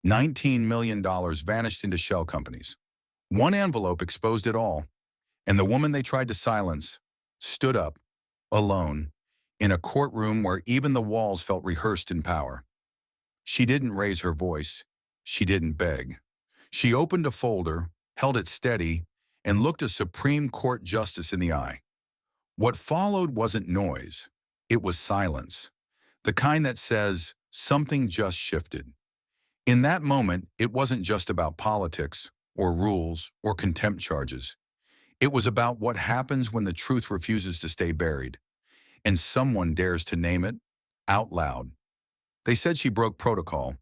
$19 million vanished into shell companies. One envelope exposed it all, and the woman they tried to silence stood up, alone, in a courtroom where even the walls felt rehearsed in power. She didn't raise her voice. She didn't beg. She opened a folder, held it steady, and looked a Supreme Court justice in the eye. What followed wasn't noise. It was silence. The kind that says, something just shifted. In that moment, it wasn't just about politics, or rules, or contempt charges. It was about what happens when the truth refuses to stay buried, and someone dares to name it out loud. They said she broke protocol,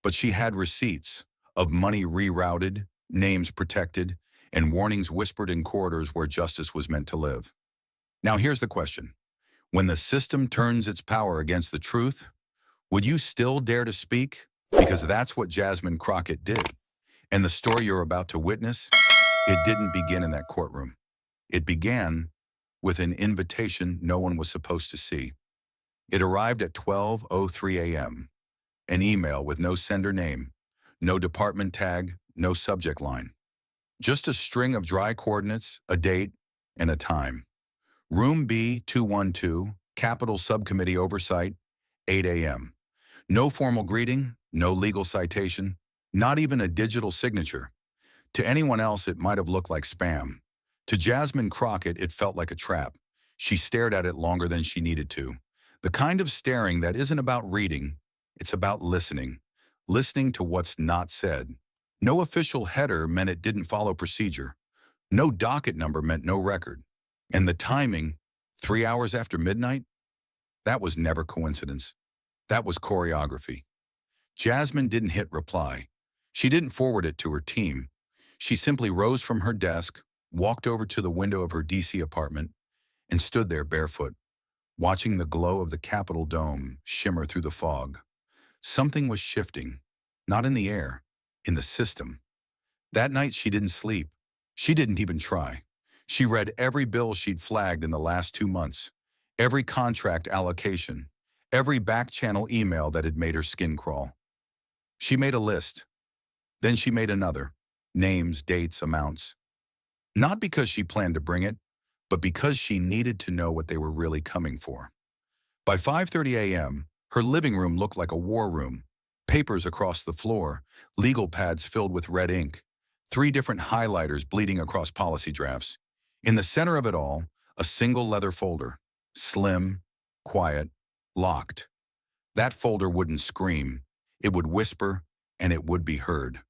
but she had receipts of money rerouted, names protected, and warnings whispered in corridors where justice was meant to live. Now here's the question. When the system turns its power against the truth, would you still dare to speak? Because that's what Jasmine Crockett did. And the story you're about to witness, it didn't begin in that courtroom. It began with an invitation no one was supposed to see. It arrived at 12:03 a.m., an email with no sender name, no department tag, no subject line. Just a string of dry coordinates, a date, and a time. Room B 212, Capital Subcommittee Oversight, 8 a.m. No formal greeting, no legal citation, not even a digital signature. To anyone else, it might have looked like spam. To Jasmine Crockett, it felt like a trap. She stared at it longer than she needed to. The kind of staring that isn't about reading, it's about listening. Listening to what's not said. No official header meant it didn't follow procedure. No docket number meant no record. And the timing, 3 hours after midnight, that was never coincidence. That was choreography. Jasmine didn't hit reply. She didn't forward it to her team. She simply rose from her desk, walked over to the window of her DC apartment, and stood there barefoot, watching the glow of the Capitol dome shimmer through the fog. Something was shifting, not in the air, in the system. That night she didn't sleep. She didn't even try. She read every bill she'd flagged in the last 2 months, every contract allocation, every back-channel email that had made her skin crawl. She made a list. Then she made another. Names, dates, amounts. Not because she planned to bring it, but because she needed to know what they were really coming for. By 5:30 a.m., her living room looked like a war room. Papers across the floor, legal pads filled with red ink, 3 different highlighters bleeding across policy drafts. In the center of it all, a single leather folder, slim, quiet, locked. That folder wouldn't scream, it would whisper, and it would be heard.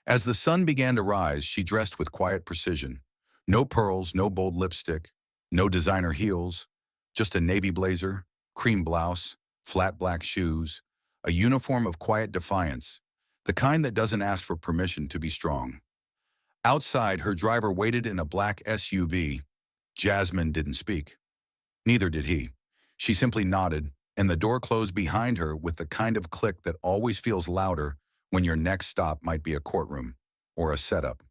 As the sun began to rise, she dressed with quiet precision. No pearls, no bold lipstick, no designer heels, just a navy blazer, cream blouse, flat black shoes, a uniform of quiet defiance, the kind that doesn't ask for permission to be strong. Outside, her driver waited in a black SUV. Jasmine didn't speak. Neither did he. She simply nodded, and the door closed behind her with the kind of click that always feels louder when your next stop might be a courtroom or a setup.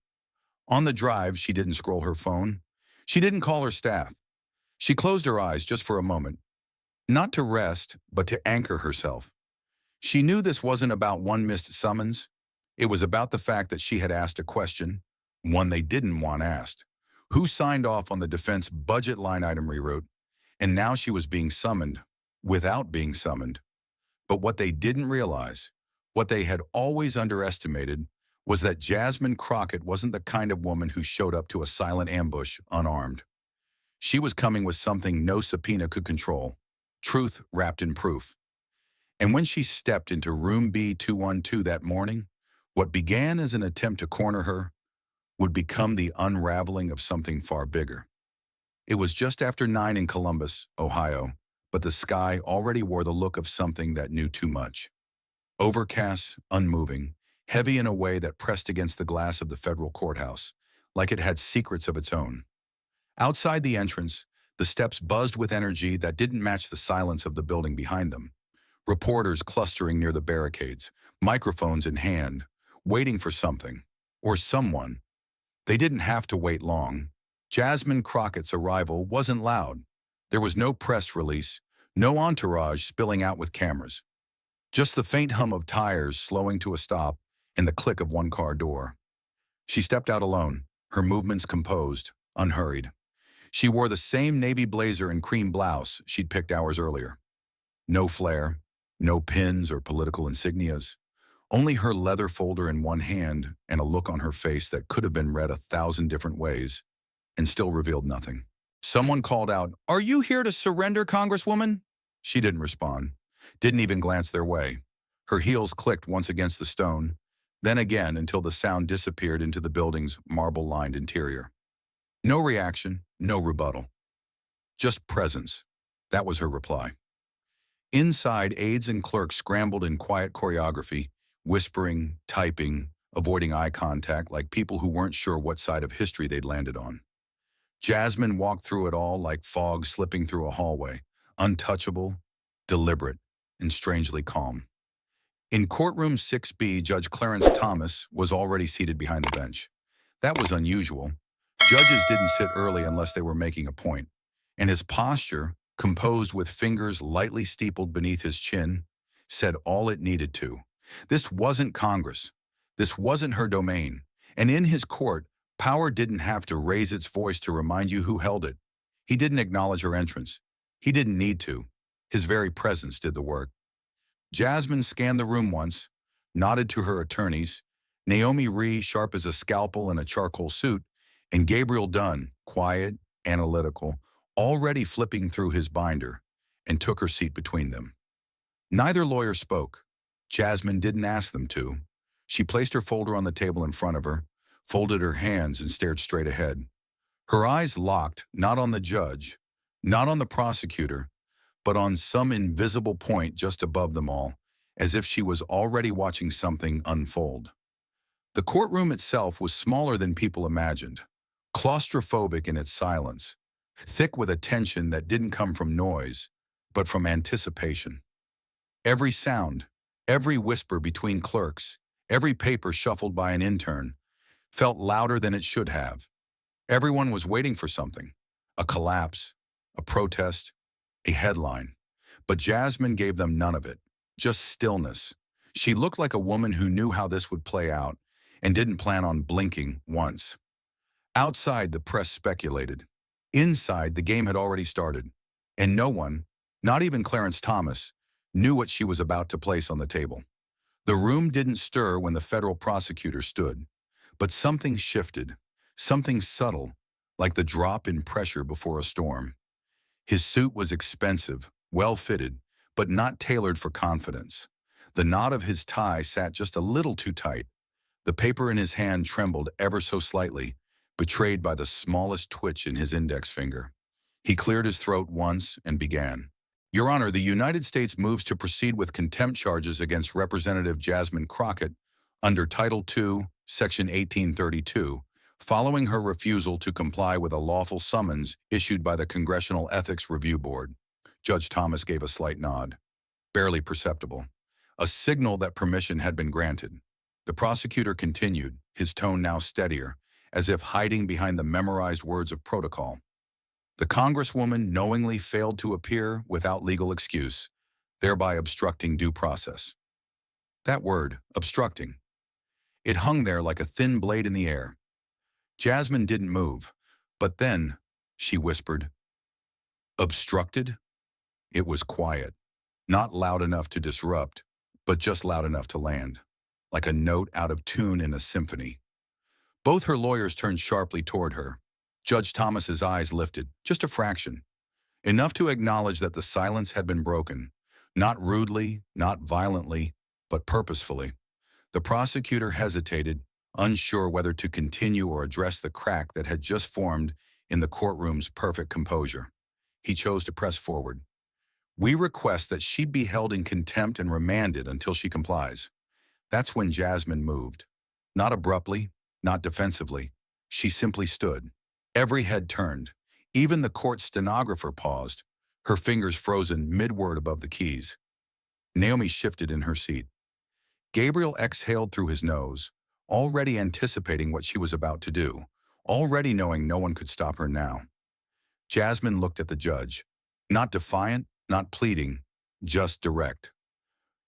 On the drive, she didn't scroll her phone. She didn't call her staff. She closed her eyes just for a moment, not to rest, but to anchor herself. She knew this wasn't about one missed summons. It was about the fact that she had asked a question, one they didn't want asked. Who signed off on the defense budget line item rewrote? And now she was being summoned, without being summoned. But what they didn't realize, what they had always underestimated, was that Jasmine Crockett wasn't the kind of woman who showed up to a silent ambush unarmed. She was coming with something no subpoena could control, truth wrapped in proof. And when she stepped into room B212 that morning, what began as an attempt to corner her would become the unraveling of something far bigger. It was just after 9 in Columbus, Ohio, but the sky already wore the look of something that knew too much. Overcast, unmoving, heavy in a way that pressed against the glass of the federal courthouse, like it had secrets of its own. Outside the entrance, the steps buzzed with energy that didn't match the silence of the building behind them. Reporters clustering near the barricades, microphones in hand, waiting for something, or someone. They didn't have to wait long. Jasmine Crockett's arrival wasn't loud. There was no press release, no entourage spilling out with cameras. Just the faint hum of tires slowing to a stop and the click of one car door. She stepped out alone, her movements composed, unhurried. She wore the same navy blazer and cream blouse she'd picked hours earlier. No flair, no pins or political insignias, only her leather folder in one hand and a look on her face that could have been read 1,000 different ways and still revealed nothing. Someone called out, "Are you here to surrender, Congresswoman?" She didn't respond, didn't even glance their way. Her heels clicked once against the stone, then again until the sound disappeared into the building's marble-lined interior. No reaction, no rebuttal. Just presence. That was her reply. Inside, aides and clerks scrambled in quiet choreography, whispering, typing, avoiding eye contact like people who weren't sure what side of history they'd landed on. Jasmine walked through it all like fog slipping through a hallway, untouchable, deliberate, and strangely calm. In courtroom 6B, Judge Clarence Thomas was already seated behind the bench. That was unusual. Judges didn't sit early unless they were making a point, and his posture, composed with fingers lightly steepled beneath his chin, said all it needed to. This wasn't Congress. This wasn't her domain. And in his court, power didn't have to raise its voice to remind you who held it. He didn't acknowledge her entrance. He didn't need to. His very presence did the work. Jasmine scanned the room once, nodded to her attorneys, Naomi Rhee, sharp as a scalpel in a charcoal suit, and Gabriel Dunn, quiet, analytical, already flipping through his binder, and took her seat between them. Neither lawyer spoke. Jasmine didn't ask them to. She placed her folder on the table in front of her, folded her hands, and stared straight ahead. Her eyes locked, not on the judge, not on the prosecutor, but on some invisible point just above them all, as if she was already watching something unfold. The courtroom itself was smaller than people imagined, claustrophobic in its silence, thick with a tension that didn't come from noise, but from anticipation. Every sound, every whisper between clerks, every paper shuffled by an intern, felt louder than it should have. Everyone was waiting for something, a collapse, a protest, a headline. But Jasmine gave them none of it, just stillness. She looked like a woman who knew how this would play out and didn't plan on blinking once. Outside, the press speculated. Inside, the game had already started, and no one, not even Clarence Thomas, knew what she was about to place on the table. The room didn't stir when the federal prosecutor stood, but something shifted, something subtle, like the drop in pressure before a storm. His suit was expensive, well-fitted, but not tailored for confidence. The knot of his tie sat just a little too tight. The paper in his hand trembled ever so slightly, betrayed by the smallest twitch in his index finger. He cleared his throat once and began. Your Honor, the United States moves to proceed with contempt charges against Representative Jasmine Crockett under Title II, Section 1832, following her refusal to comply with a lawful summons issued by the Congressional Ethics Review Board. Judge Thomas gave a slight nod, barely perceptible, a signal that permission had been granted. The prosecutor continued, his tone now steadier, as if hiding behind the memorized words of protocol. The Congresswoman knowingly failed to appear without legal excuse, thereby obstructing due process. That word, obstructing. It hung there like a thin blade in the air. Jasmine didn't move, but then, she whispered, obstructed? It was quiet, not loud enough to disrupt, but just loud enough to land, like a note out of tune in a symphony. Both her lawyers turned sharply toward her. Judge Thomas's eyes lifted, just a fraction, enough to acknowledge that the silence had been broken, not rudely, not violently, but purposefully. The prosecutor hesitated, unsure whether to continue or address the crack that had just formed in the courtroom's perfect composure. He chose to press forward. We request that she be held in contempt and remanded until she complies. That's when Jasmine moved. Not abruptly, not defensively. She simply stood. Every head turned. Even the court stenographer paused, her fingers frozen mid-word above the keys. Naomi shifted in her seat. Gabriel exhaled through his nose, already anticipating what she was about to do, already knowing no one could stop her now. Jasmine looked at the judge, not defiant, not pleading, just direct.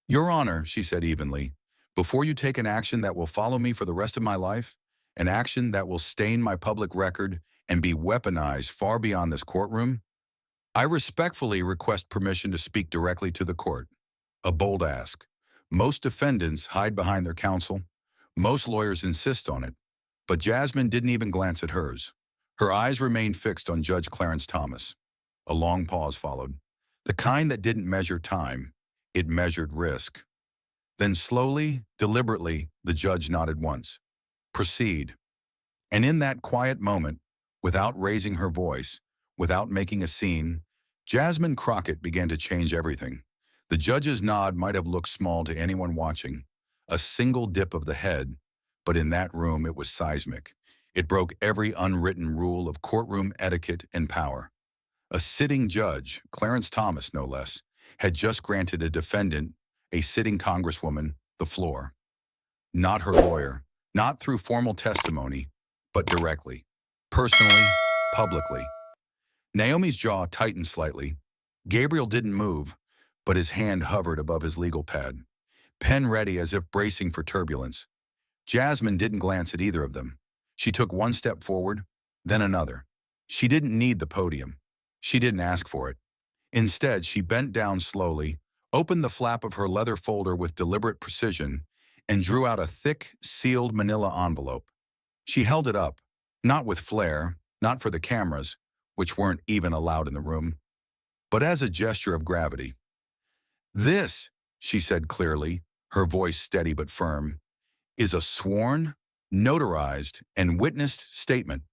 Your Honor, she said evenly, Before you take an action that will follow me for the rest of my life, an action that will stain my public record and be weaponized far beyond this courtroom, I respectfully request permission to speak directly to the court. A bold ask. Most defendants hide behind their counsel. Most lawyers insist on it. But Jasmine didn't even glance at hers. Her eyes remained fixed on Judge Clarence Thomas. A long pause followed. The kind that didn't measure time. It measured risk. Then slowly, deliberately, the judge nodded once. Proceed. And in that quiet moment, without raising her voice, without making a scene, Jasmine Crockett began to change everything. The judge's nod might have looked small to anyone watching, a single dip of the head, but in that room it was seismic. It broke every unwritten rule of courtroom etiquette and power. A sitting judge, Clarence Thomas no less, had just granted a defendant, a sitting congresswoman, the floor. Not her lawyer, not through formal testimony, but directly, personally, publicly. Naomi's jaw tightened slightly. Gabriel didn't move, but his hand hovered above his legal pad, pen ready as if bracing for turbulence. Jasmine didn't glance at either of them. She took one step forward, then another. She didn't need the podium. She didn't ask for it. Instead, she bent down slowly, opened the flap of her leather folder with deliberate precision, and drew out a thick, sealed manila envelope. She held it up, not with flair, not for the cameras, which weren't even allowed in the room, but as a gesture of gravity. This, she said clearly, her voice steady but firm, is a sworn, notarized, and witnessed statement.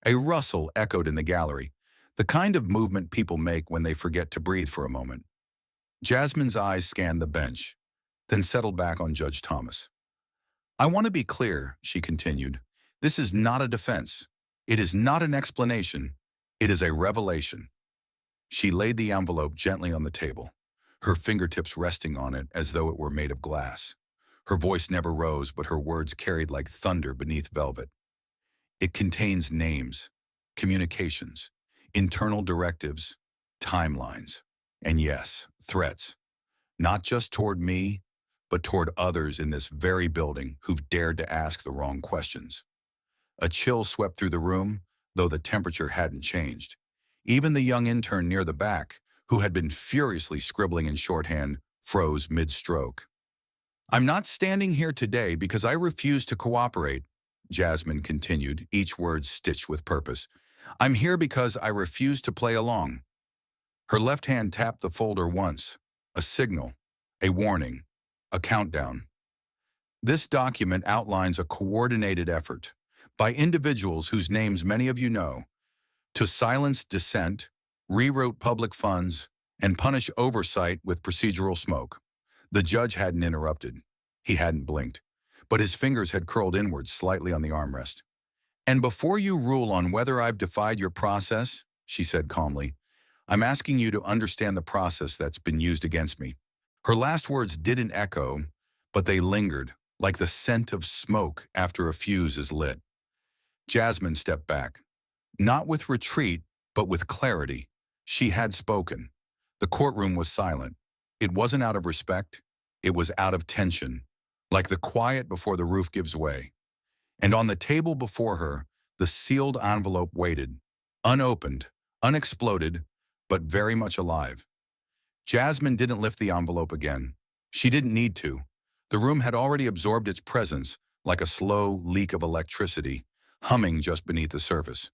A rustle echoed in the gallery, the kind of movement people make when they forget to breathe for a moment. Jasmine's eyes scanned the bench, then settled back on Judge Thomas. I want to be clear, she continued. This is not a defense. It is not an explanation. It is a revelation. She laid the envelope gently on the table, her fingertips resting on it as though it were made of glass. Her voice never rose, but her words carried like thunder beneath velvet. It contains names, communications, internal directives, timelines, and yes, threats. Not just toward me, but toward others in this very building who've dared to ask the wrong questions. A chill swept through the room, though the temperature hadn't changed. Even the young intern near the back, who had been furiously scribbling in shorthand, froze mid-stroke. I'm not standing here today because I refuse to cooperate, Jasmine continued, each word stitched with purpose. I'm here because I refuse to play along. Her left hand tapped the folder once, a signal, a warning, a countdown. This document outlines a coordinated effort by individuals whose names many of you know to silence dissent, reroute public funds, and punish oversight with procedural smoke. The judge hadn't interrupted. He hadn't blinked, but his fingers had curled inwards slightly on the armrest. And before you rule on whether I've defied your process, she said calmly, I'm asking you to understand the process that's been used against me. Her last words didn't echo, but they lingered, like the scent of smoke after a fuse is lit. Jasmine stepped back, not with retreat, but with clarity. She had spoken. The courtroom was silent. It wasn't out of respect. It was out of tension, like the quiet before the roof gives way. And on the table before her, the sealed envelope waited, unopened, unexploded, but very much alive. Jasmine didn't lift the envelope again. She didn't need to. The room had already absorbed its presence like a slow leak of electricity, humming just beneath the surface.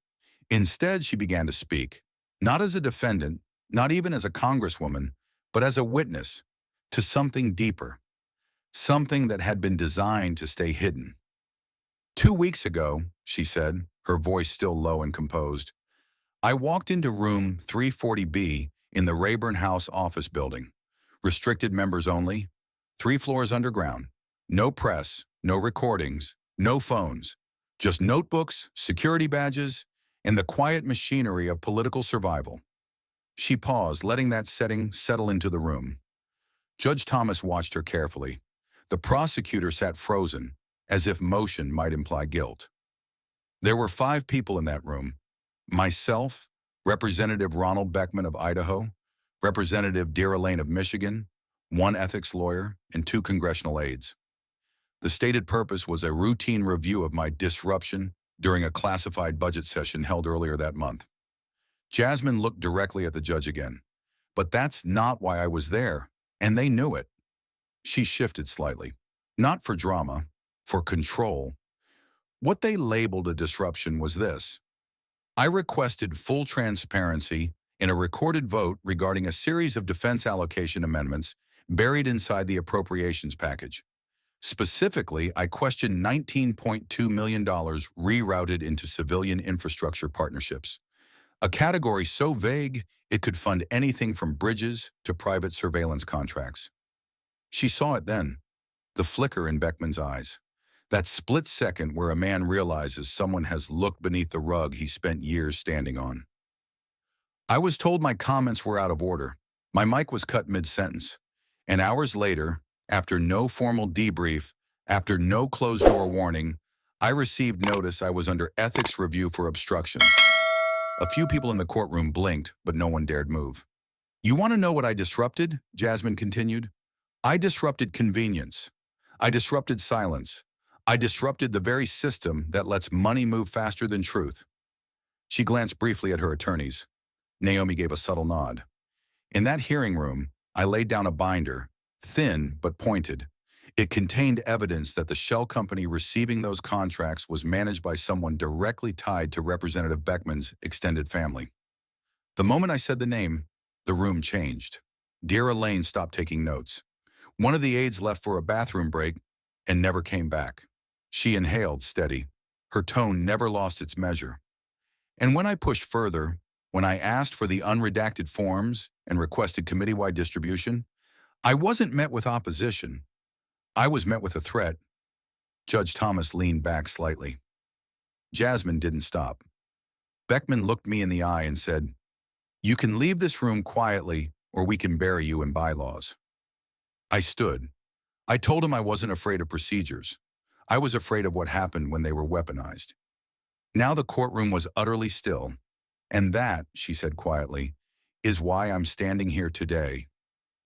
Instead, she began to speak, not as a defendant, not even as a congresswoman, but as a witness to something deeper, something that had been designed to stay hidden. 2 weeks ago, she said, her voice still low and composed, I walked into room 340B in the Rayburn House office building. Restricted members only, 3 floors underground. No press, no recordings, no phones. Just notebooks, security badges, and the quiet machinery of political survival. She paused, letting that setting settle into the room. Judge Thomas watched her carefully. The prosecutor sat frozen, as if motion might imply guilt. There were 5 people in that room. Myself, Representative Ronald Beckman of Idaho, Representative Dira Lane of Michigan, 1 ethics lawyer, and 2 congressional aides. The stated purpose was a routine review of my disruption during a classified budget session held earlier that month. Jasmine looked directly at the judge again. But that's not why I was there, and they knew it. She shifted slightly. Not for drama, for control. What they labeled a disruption was this. I requested full transparency in a recorded vote regarding a series of defense allocation amendments buried inside the appropriations package. Specifically, I questioned $19.2 million rerouted into civilian infrastructure partnerships, a category so vague it could fund anything from bridges to private surveillance contracts. She saw it then, the flicker in Beckman's eyes. That split second where a man realizes someone has looked beneath the rug he spent years standing on. I was told my comments were out of order. My mic was cut mid-sentence. And hours later, after no formal debrief, after no closed-door warning, I received notice I was under ethics review for obstruction. A few people in the courtroom blinked, but no one dared move. You want to know what I disrupted? Jasmine continued. I disrupted convenience. I disrupted silence. I disrupted the very system that lets money move faster than truth. She glanced briefly at her attorneys. Naomi gave a subtle nod. In that hearing room, I laid down a binder, thin but pointed. It contained evidence that the shell company receiving those contracts was managed by someone directly tied to Representative Beckman's extended family. The moment I said the name, the room changed. Dear Elaine stopped taking notes. One of the aides left for a bathroom break and never came back. She inhaled, steady. Her tone never lost its measure. And when I pushed further, when I asked for the unredacted forms and requested committee-wide distribution, I wasn't met with opposition. I was met with a threat. Judge Thomas leaned back slightly. Jasmine didn't stop. Beckman looked me in the eye and said, "You can leave this room quietly, or we can bury you in bylaws." I stood. I told him I wasn't afraid of procedures. I was afraid of what happened when they were weaponized. Now the courtroom was utterly still. And that, she said quietly, is why I'm standing here today.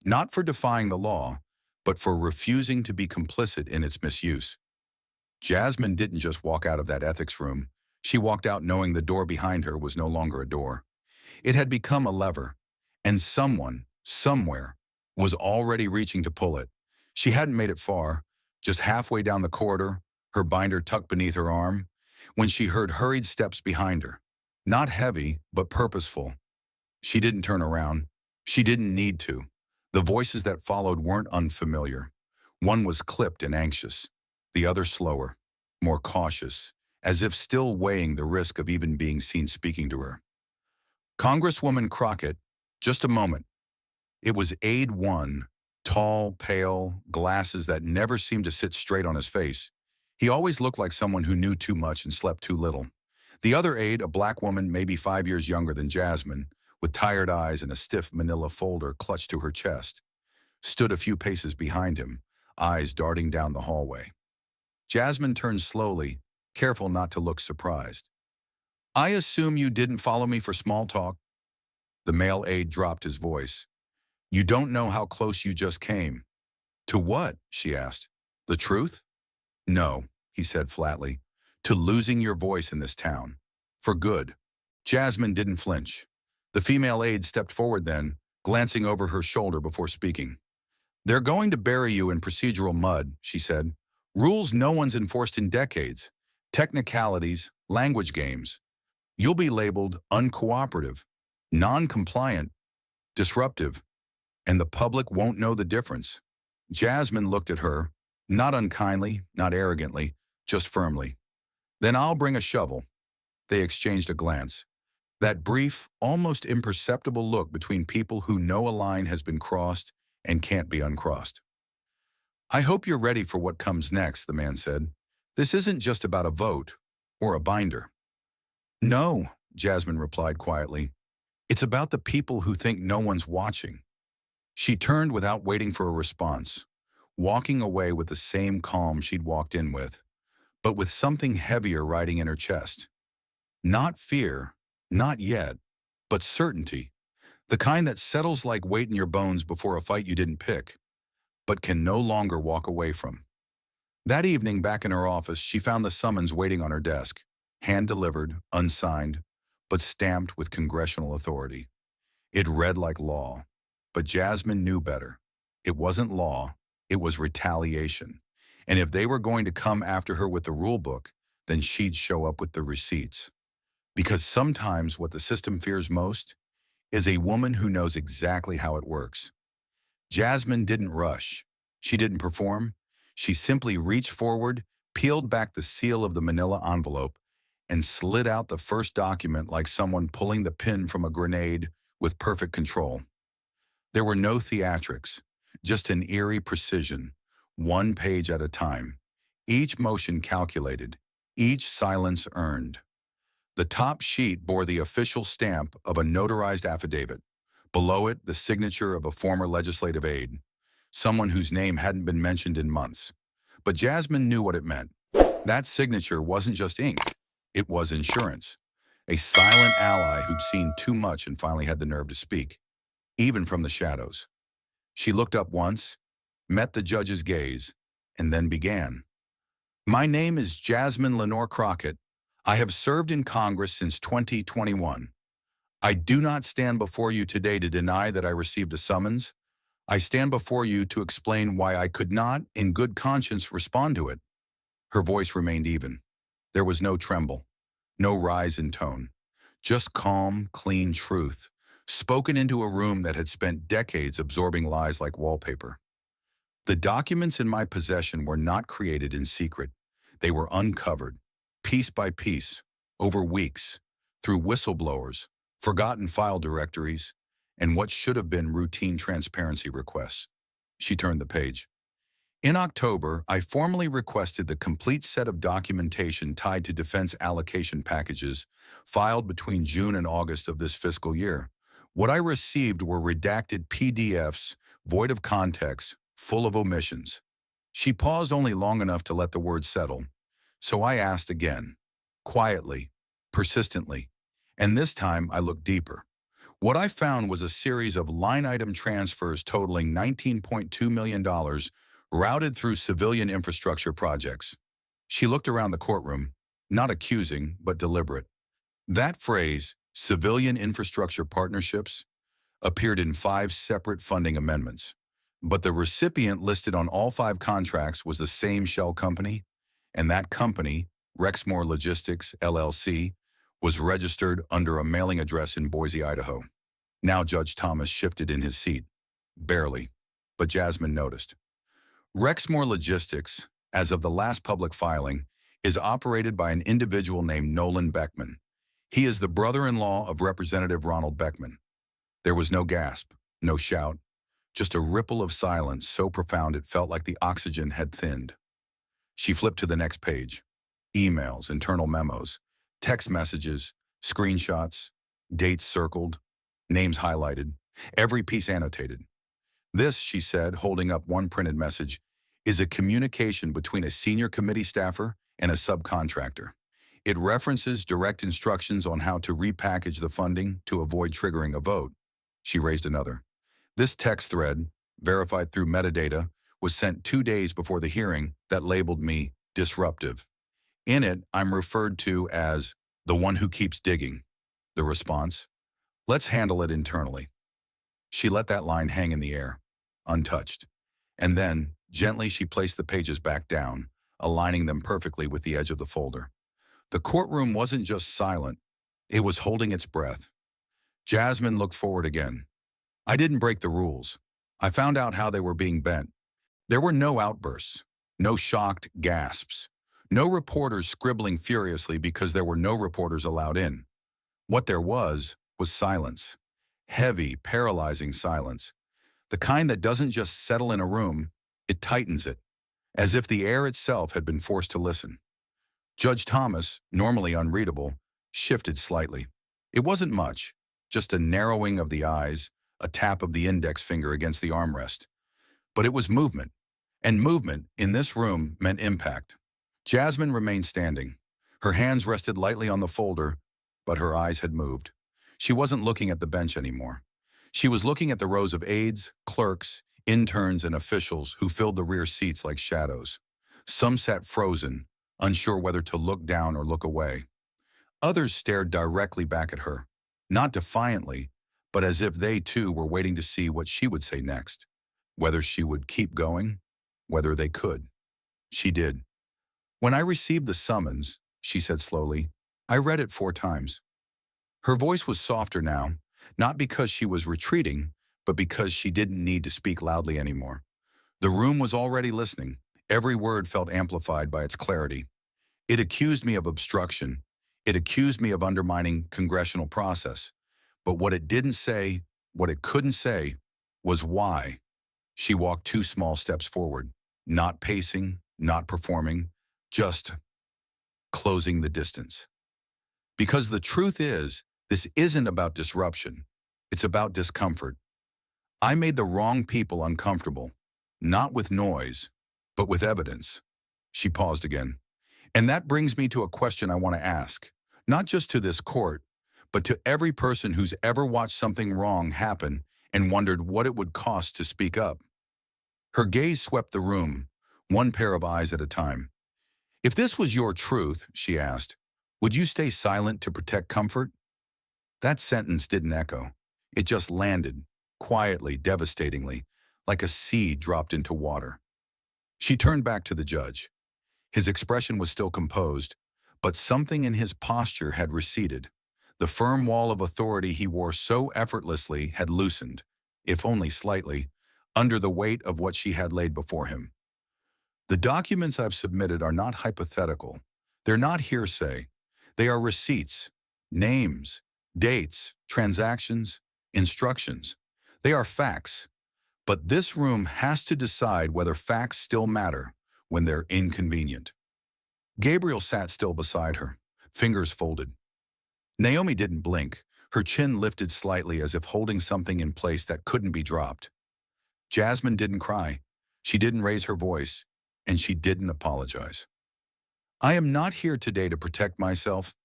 Not for defying the law, but for refusing to be complicit in its misuse. Jasmine didn't just walk out of that ethics room. She walked out knowing the door behind her was no longer a door. It had become a lever, and someone, somewhere, was already reaching to pull it. She hadn't made it far, just halfway down the corridor, her binder tucked beneath her arm, when she heard hurried steps behind her. Not heavy, but purposeful. She didn't turn around. She didn't need to. The voices that followed weren't unfamiliar. One was clipped and anxious. The other slower, more cautious, as if still weighing the risk of even being seen speaking to her. Congresswoman Crockett, just a moment. It was Aide 1, tall, pale, glasses that never seemed to sit straight on his face. He always looked like someone who knew too much and slept too little. The other aide, a black woman maybe 5 years younger than Jasmine, with tired eyes and a stiff manila folder clutched to her chest, stood a few paces behind him, eyes darting down the hallway. Jasmine turned slowly, careful not to look surprised. I assume you didn't follow me for small talk? The male aide dropped his voice. You don't know how close you just came. To what? She asked. The truth? No, he said flatly. To losing your voice in this town. For good. Jasmine didn't flinch. The female aide stepped forward then, glancing over her shoulder before speaking. They're going to bury you in procedural mud, she said. Rules no one's enforced in decades. Technicalities, language games. You'll be labeled uncooperative, non-compliant, disruptive, and the public won't know the difference. Jasmine looked at her, not unkindly, not arrogantly, just firmly. Then I'll bring a shovel. They exchanged a glance. That brief, almost imperceptible look between people who know a line has been crossed and can't be uncrossed. I hope you're ready for what comes next, the man said. This isn't just about a vote or a binder. No, Jasmine replied quietly. It's about the people who think no one's watching. She turned without waiting for a response, walking away with the same calm she'd walked in with, but with something heavier riding in her chest. Not fear, not yet, but certainty, the kind that settles like weight in your bones before a fight you didn't pick, but can no longer walk away from. That evening, back in her office, she found the summons waiting on her desk, hand-delivered, unsigned, but stamped with congressional authority. It read like law, but Jasmine knew better. It wasn't law, it was retaliation. And if they were going to come after her with the rule book, then she'd show up with the receipts. Because sometimes what the system fears most is a woman who knows exactly how it works. Jasmine didn't rush. She didn't perform. She simply reached forward, peeled back the seal of the manila envelope, and slid out the first document like someone pulling the pin from a grenade with perfect control. There were no theatrics, just an eerie precision, one page at a time. Each motion calculated, each silence earned. The top sheet bore the official stamp of a notarized affidavit. Below it, the signature of a former legislative aide, someone whose name hadn't been mentioned in months. But Jasmine knew what it meant. That signature wasn't just ink, it was insurance. A silent ally who'd seen too much and finally had the nerve to speak, even from the shadows. She looked up once, met the judge's gaze, and then began. My name is Jasmine Lenore Crockett. I have served in Congress since 2021. I do not stand before you today to deny that I received a summons. I stand before you to explain why I could not, in good conscience, respond to it. Her voice remained even. There was no tremble, no rise in tone, just calm, clean truth, spoken into a room that had spent decades absorbing lies like wallpaper. The documents in my possession were not created in secret. They were uncovered, piece by piece, over weeks, through whistleblowers, forgotten file directories, and what should have been routine transparency requests. She turned the page. In October, I formally requested the complete set of documentation tied to defense allocation packages filed between June and August of this fiscal year. What I received were redacted PDFs, void of context, full of omissions. She paused only long enough to let the words settle. So I asked again, quietly, persistently, and this time I looked deeper. What I found was a series of line-item transfers totaling $19.2 million routed through civilian infrastructure projects. She looked around the courtroom, not accusing, but deliberate. That phrase, civilian infrastructure partnerships, appeared in 5 separate funding amendments. But the recipient listed on all 5 contracts was the same shell company, and that company, Rexmore Logistics, LLC, was registered under a mailing address in Boise, Idaho. Now Judge Thomas shifted in his seat. Barely, but Jasmine noticed. Rexmore Logistics, as of the last public filing, is operated by an individual named Nolan Beckman. He is the brother-in-law of Representative Ronald Beckman. There was no gasp, no shout, just a ripple of silence so profound it felt like the oxygen had thinned. She flipped to the next page. Emails, internal memos, text messages, screenshots, dates circled, names highlighted, every piece annotated. This, she said, holding up one printed message, is a communication between a senior committee staffer and a subcontractor. It references direct instructions on how to repackage the funding to avoid triggering a vote. She raised another. This text thread, verified through metadata, was sent 2 days before the hearing that labeled me disruptive. In it, I'm referred to as the one who keeps digging. The response, let's handle it internally. She let that line hang in the air, untouched. And then, gently, she placed the pages back down, aligning them perfectly with the edge of the folder. The courtroom wasn't just silent, it was holding its breath. Jasmine looked forward again. I didn't break the rules. I found out how they were being bent. There were no outbursts, no shocked gasps, no reporters scribbling furiously because there were no reporters allowed in. What there was silence. Heavy, paralyzing silence. The kind that doesn't just settle in a room, it tightens it, as if the air itself had been forced to listen. Judge Thomas, normally unreadable, shifted slightly. It wasn't much, just a narrowing of the eyes, a tap of the index finger against the armrest. But it was movement, and movement in this room meant impact. Jasmine remained standing. Her hands rested lightly on the folder, but her eyes had moved. She wasn't looking at the bench anymore. She was looking at the rows of aides, clerks, interns, and officials who filled the rear seats like shadows. Some sat frozen, unsure whether to look down or look away. Others stared directly back at her, not defiantly, but as if they too were waiting to see what she would say next. Whether she would keep going, whether they could. She did. "When I received the summons," she said slowly, "I read it 4 times. Her voice was softer now, not because she was retreating, but because she didn't need to speak loudly anymore. The room was already listening. Every word felt amplified by its clarity. It accused me of obstruction. It accused me of undermining congressional process. But what it didn't say, what it couldn't say, was why. She walked 2 small steps forward, not pacing, not performing, just closing the distance. Because the truth is, this isn't about disruption. It's about discomfort. I made the wrong people uncomfortable, not with noise, but with evidence." She paused again. "And that brings me to a question I want to ask, not just to this court, but to every person who's ever watched something wrong happen and wondered what it would cost to speak up." Her gaze swept the room, one pair of eyes at a time. "If this was your truth," she asked, "would you stay silent to protect comfort?" That sentence didn't echo. It just landed, quietly, devastatingly, like a seed dropped into water. She turned back to the judge. His expression was still composed, but something in his posture had receded. The firm wall of authority he wore so effortlessly had loosened, if only slightly, under the weight of what she had laid before him. "The documents I've submitted are not hypothetical. They're not hearsay. They are receipts, names, dates, transactions, instructions. They are facts. But this room has to decide whether facts still matter when they're inconvenient." Gabriel sat still beside her, fingers folded. Naomi didn't blink, her chin lifted slightly as if holding something in place that couldn't be dropped. Jasmine didn't cry. She didn't raise her voice, and she didn't apologize. "I am not here today to protect myself.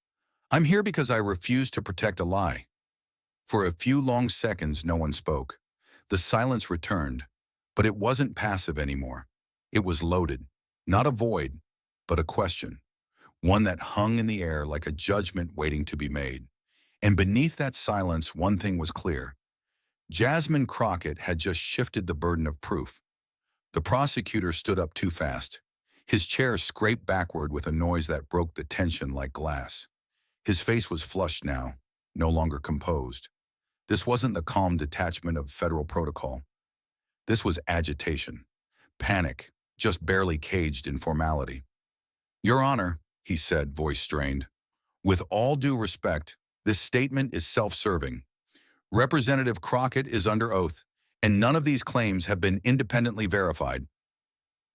I'm here because I refuse to protect a lie." For a few long seconds, no one spoke. The silence returned, but it wasn't passive anymore. It was loaded, not a void, but a question, one that hung in the air like a judgment waiting to be made. And beneath that silence, one thing was clear. Jasmine Crockett had just shifted the burden of proof. The prosecutor stood up too fast. His chair scraped backward with a noise that broke the tension like glass. His face was flushed now, no longer composed. This wasn't the calm detachment of federal protocol. This was agitation, panic, just barely caged in formality. "Your Honor," he said, voice strained, "with all due respect, this statement is self-serving. Representative Crockett is under oath, and none of these claims have been independently verified."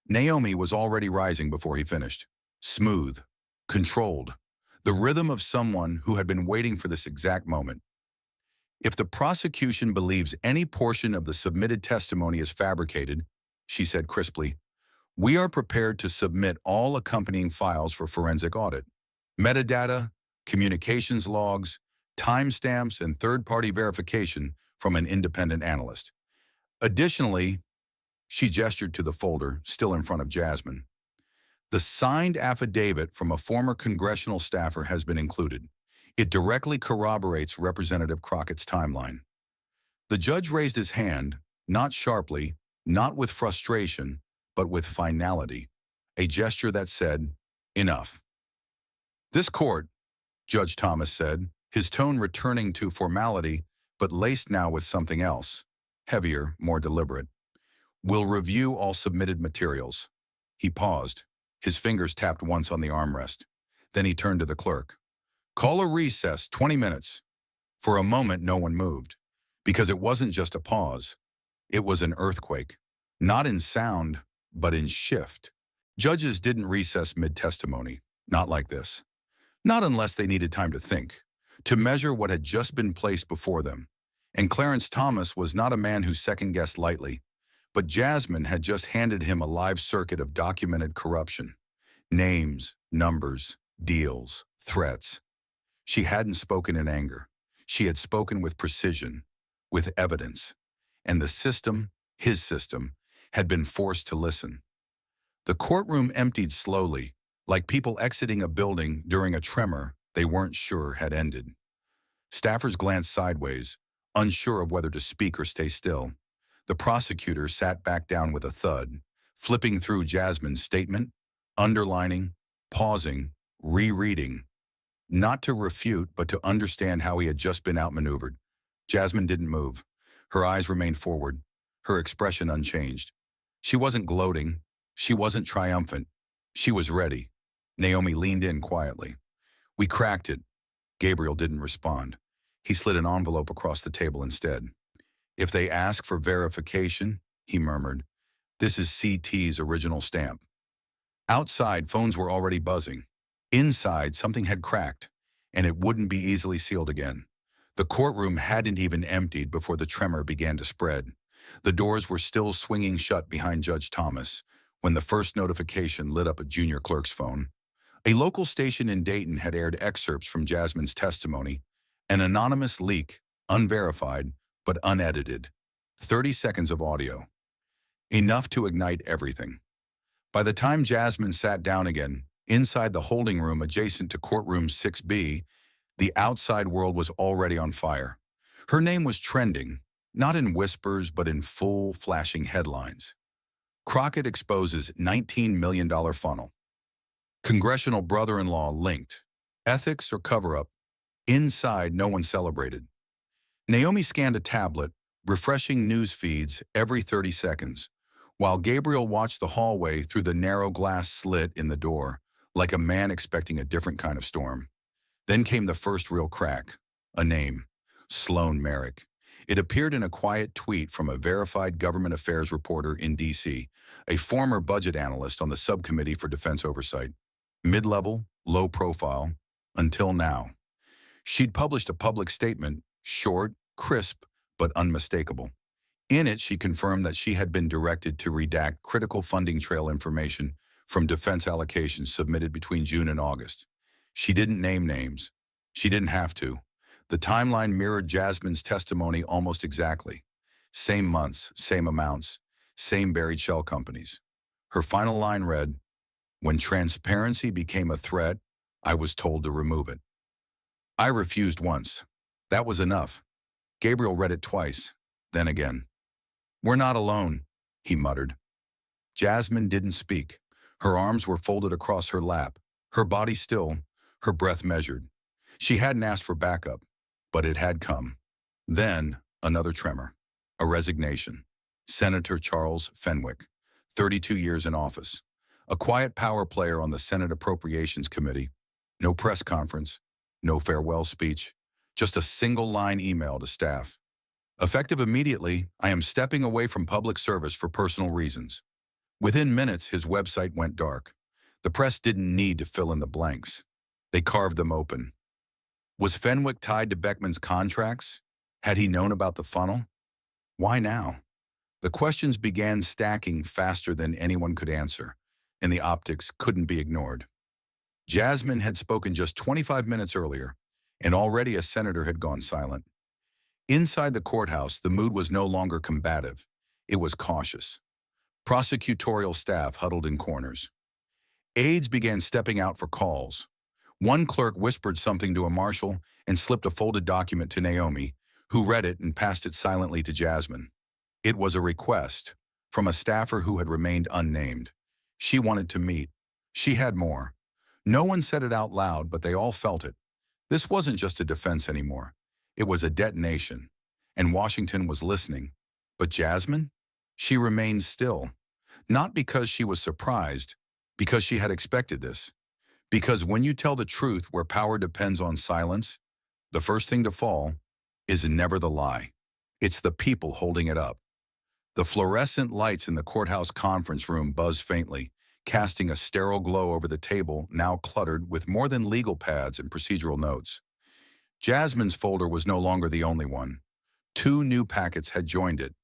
Naomi was already rising before he finished. Smooth, controlled, the rhythm of someone who had been waiting for this exact moment. "If the prosecution believes any portion of the submitted testimony is fabricated," she said crisply, "we are prepared to submit all accompanying files for forensic audit. Metadata, communications logs, timestamps, and third-party verification from an independent analyst. Additionally," she gestured to the folder still in front of Jasmine, "the signed affidavit from a former congressional staffer has been included. It directly corroborates Representative Crockett's timeline." The judge raised his hand, not sharply, not with frustration, but with finality, a gesture that said, "Enough." "This court," Judge Thomas said, his tone returning to formality, but laced now with something else, heavier, more deliberate, "will review all submitted materials." He paused. His fingers tapped once on the armrest. Then he turned to the clerk. "Call a recess, 20 minutes. For a moment, no one moved, because it wasn't just a pause. It was an earthquake, not in sound, but in shift. Judges didn't recess mid-testimony, not like this. Not unless they needed time to think, to measure what had just been placed before them. And Clarence Thomas was not a man who second-guessed lightly, but Jasmine had just handed him a live circuit of documented corruption. Names, numbers, deals, threats. She hadn't spoken in anger. She had spoken with precision, with evidence. And the system, his system, had been forced to listen. The courtroom emptied slowly, like people exiting a building during a tremor they weren't sure had ended. Staffers glanced sideways, unsure of whether to speak or stay still. The prosecutor sat back down with a thud, flipping through Jasmine's statement, underlining, pausing, rereading, not to refute, but to understand how he had just been outmaneuvered. Jasmine didn't move. Her eyes remained forward, her expression unchanged. She wasn't gloating. She wasn't triumphant. She was ready. Naomi leaned in quietly. "We cracked it." Gabriel didn't respond. He slid an envelope across the table instead. "If they ask for verification," he murmured, "this is CT's original stamp." Outside, phones were already buzzing. Inside, something had cracked, and it wouldn't be easily sealed again. The courtroom hadn't even emptied before the tremor began to spread. The doors were still swinging shut behind Judge Thomas when the first notification lit up a junior clerk's phone. A local station in Dayton had aired excerpts from Jasmine's testimony, an anonymous leak, unverified, but unedited. 30 seconds of audio. Enough to ignite everything. By the time Jasmine sat down again, inside the holding room adjacent to courtroom 6B, the outside world was already on fire. Her name was trending, not in whispers but in full, flashing headlines. Crockett exposes $19 million funnel. Congressional brother-in-law linked. Ethics or cover-up? Inside, no one celebrated. Naomi scanned a tablet, refreshing news feeds every 30 seconds, while Gabriel watched the hallway through the narrow glass slit in the door, like a man expecting a different kind of storm. Then came the first real crack. A name. Sloan Merrick. It appeared in a quiet tweet from a verified government affairs reporter in D.C., a former budget analyst on the subcommittee for defense oversight. Mid-level, low profile, until now. She'd published a public statement, short, crisp, but unmistakable. In it, she confirmed that she had been directed to redact critical funding trail information from defense allocations submitted between June and August. She didn't name names. She didn't have to. The timeline mirrored Jasmine's testimony almost exactly. Same months, same amounts, same buried shell companies. Her final line read, "When transparency became a threat, I was told to remove it." I refused once. That was enough. Gabriel read it twice, then again. "We're not alone," he muttered. Jasmine didn't speak. Her arms were folded across her lap, her body still, her breath measured. She hadn't asked for backup, but it had come. Then, another tremor. A resignation. Senator Charles Fenwick, 32 years in office. A quiet power player on the Senate Appropriations Committee. No press conference, no farewell speech, just a single-line email to staff. "Effective immediately, I am stepping away from public service for personal reasons." Within minutes, his website went dark. The press didn't need to fill in the blanks. They carved them open. Was Fenwick tied to Beckman's contracts? Had he known about the funnel? Why now? The questions began stacking faster than anyone could answer, and the optics couldn't be ignored. Jasmine had spoken just 25 minutes earlier, and already a senator had gone silent. Inside the courthouse, the mood was no longer combative. It was cautious. Prosecutorial staff huddled in corners. Aides began stepping out for calls. One clerk whispered something to a marshal and slipped a folded document to Naomi, who read it and passed it silently to Jasmine. It was a request from a staffer who had remained unnamed. She wanted to meet. She had more. No one said it out loud, but they all felt it. This wasn't just a defense anymore. It was a detonation, and Washington was listening. But Jasmine? She remained still. Not because she was surprised, because she had expected this. Because when you tell the truth where power depends on silence, the first thing to fall is never the lie. It's the people holding it up. The fluorescent lights in the courthouse conference room buzzed faintly, casting a sterile glow over the table now cluttered with more than legal pads and procedural notes. Jasmine's folder was no longer the only one. 2 new packets had joined it,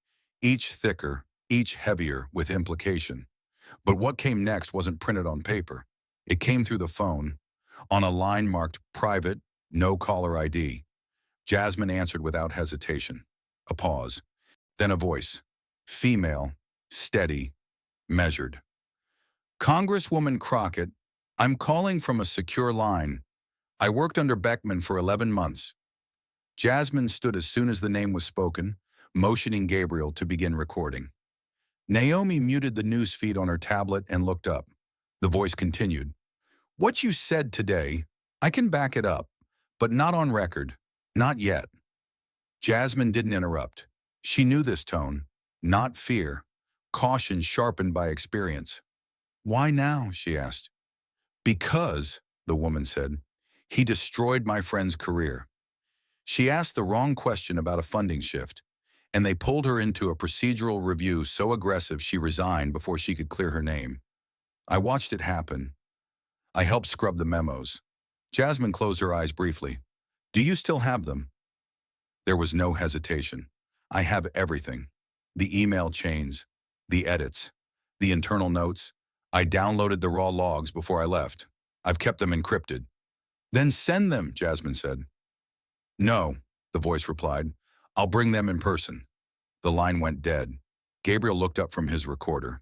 each thicker, each heavier with implication. But what came next wasn't printed on paper. It came through the phone, on a line marked private, no caller ID. Jasmine answered without hesitation. A pause. Then a voice. Female, steady, measured. Congresswoman Crockett, I'm calling from a secure line. I worked under Beckman for 11 months. Jasmine stood as soon as the name was spoken, motioning Gabriel to begin recording. Naomi muted the news feed on her tablet and looked up. The voice continued. What you said today, I can back it up, but not on record. Not yet. Jasmine didn't interrupt. She knew this tone, not fear, caution sharpened by experience. Why now? She asked. Because, the woman said, he destroyed my friend's career. She asked the wrong question about a funding shift, and they pulled her into a procedural review so aggressive she resigned before she could clear her name. I watched it happen. I helped scrub the memos. Jasmine closed her eyes briefly. Do you still have them? There was no hesitation. I have everything. The email chains, the edits, the internal notes. I downloaded the raw logs before I left. I've kept them encrypted. Then send them, Jasmine said. No, the voice replied. I'll bring them in person. The line went dead. Gabriel looked up from his recorder.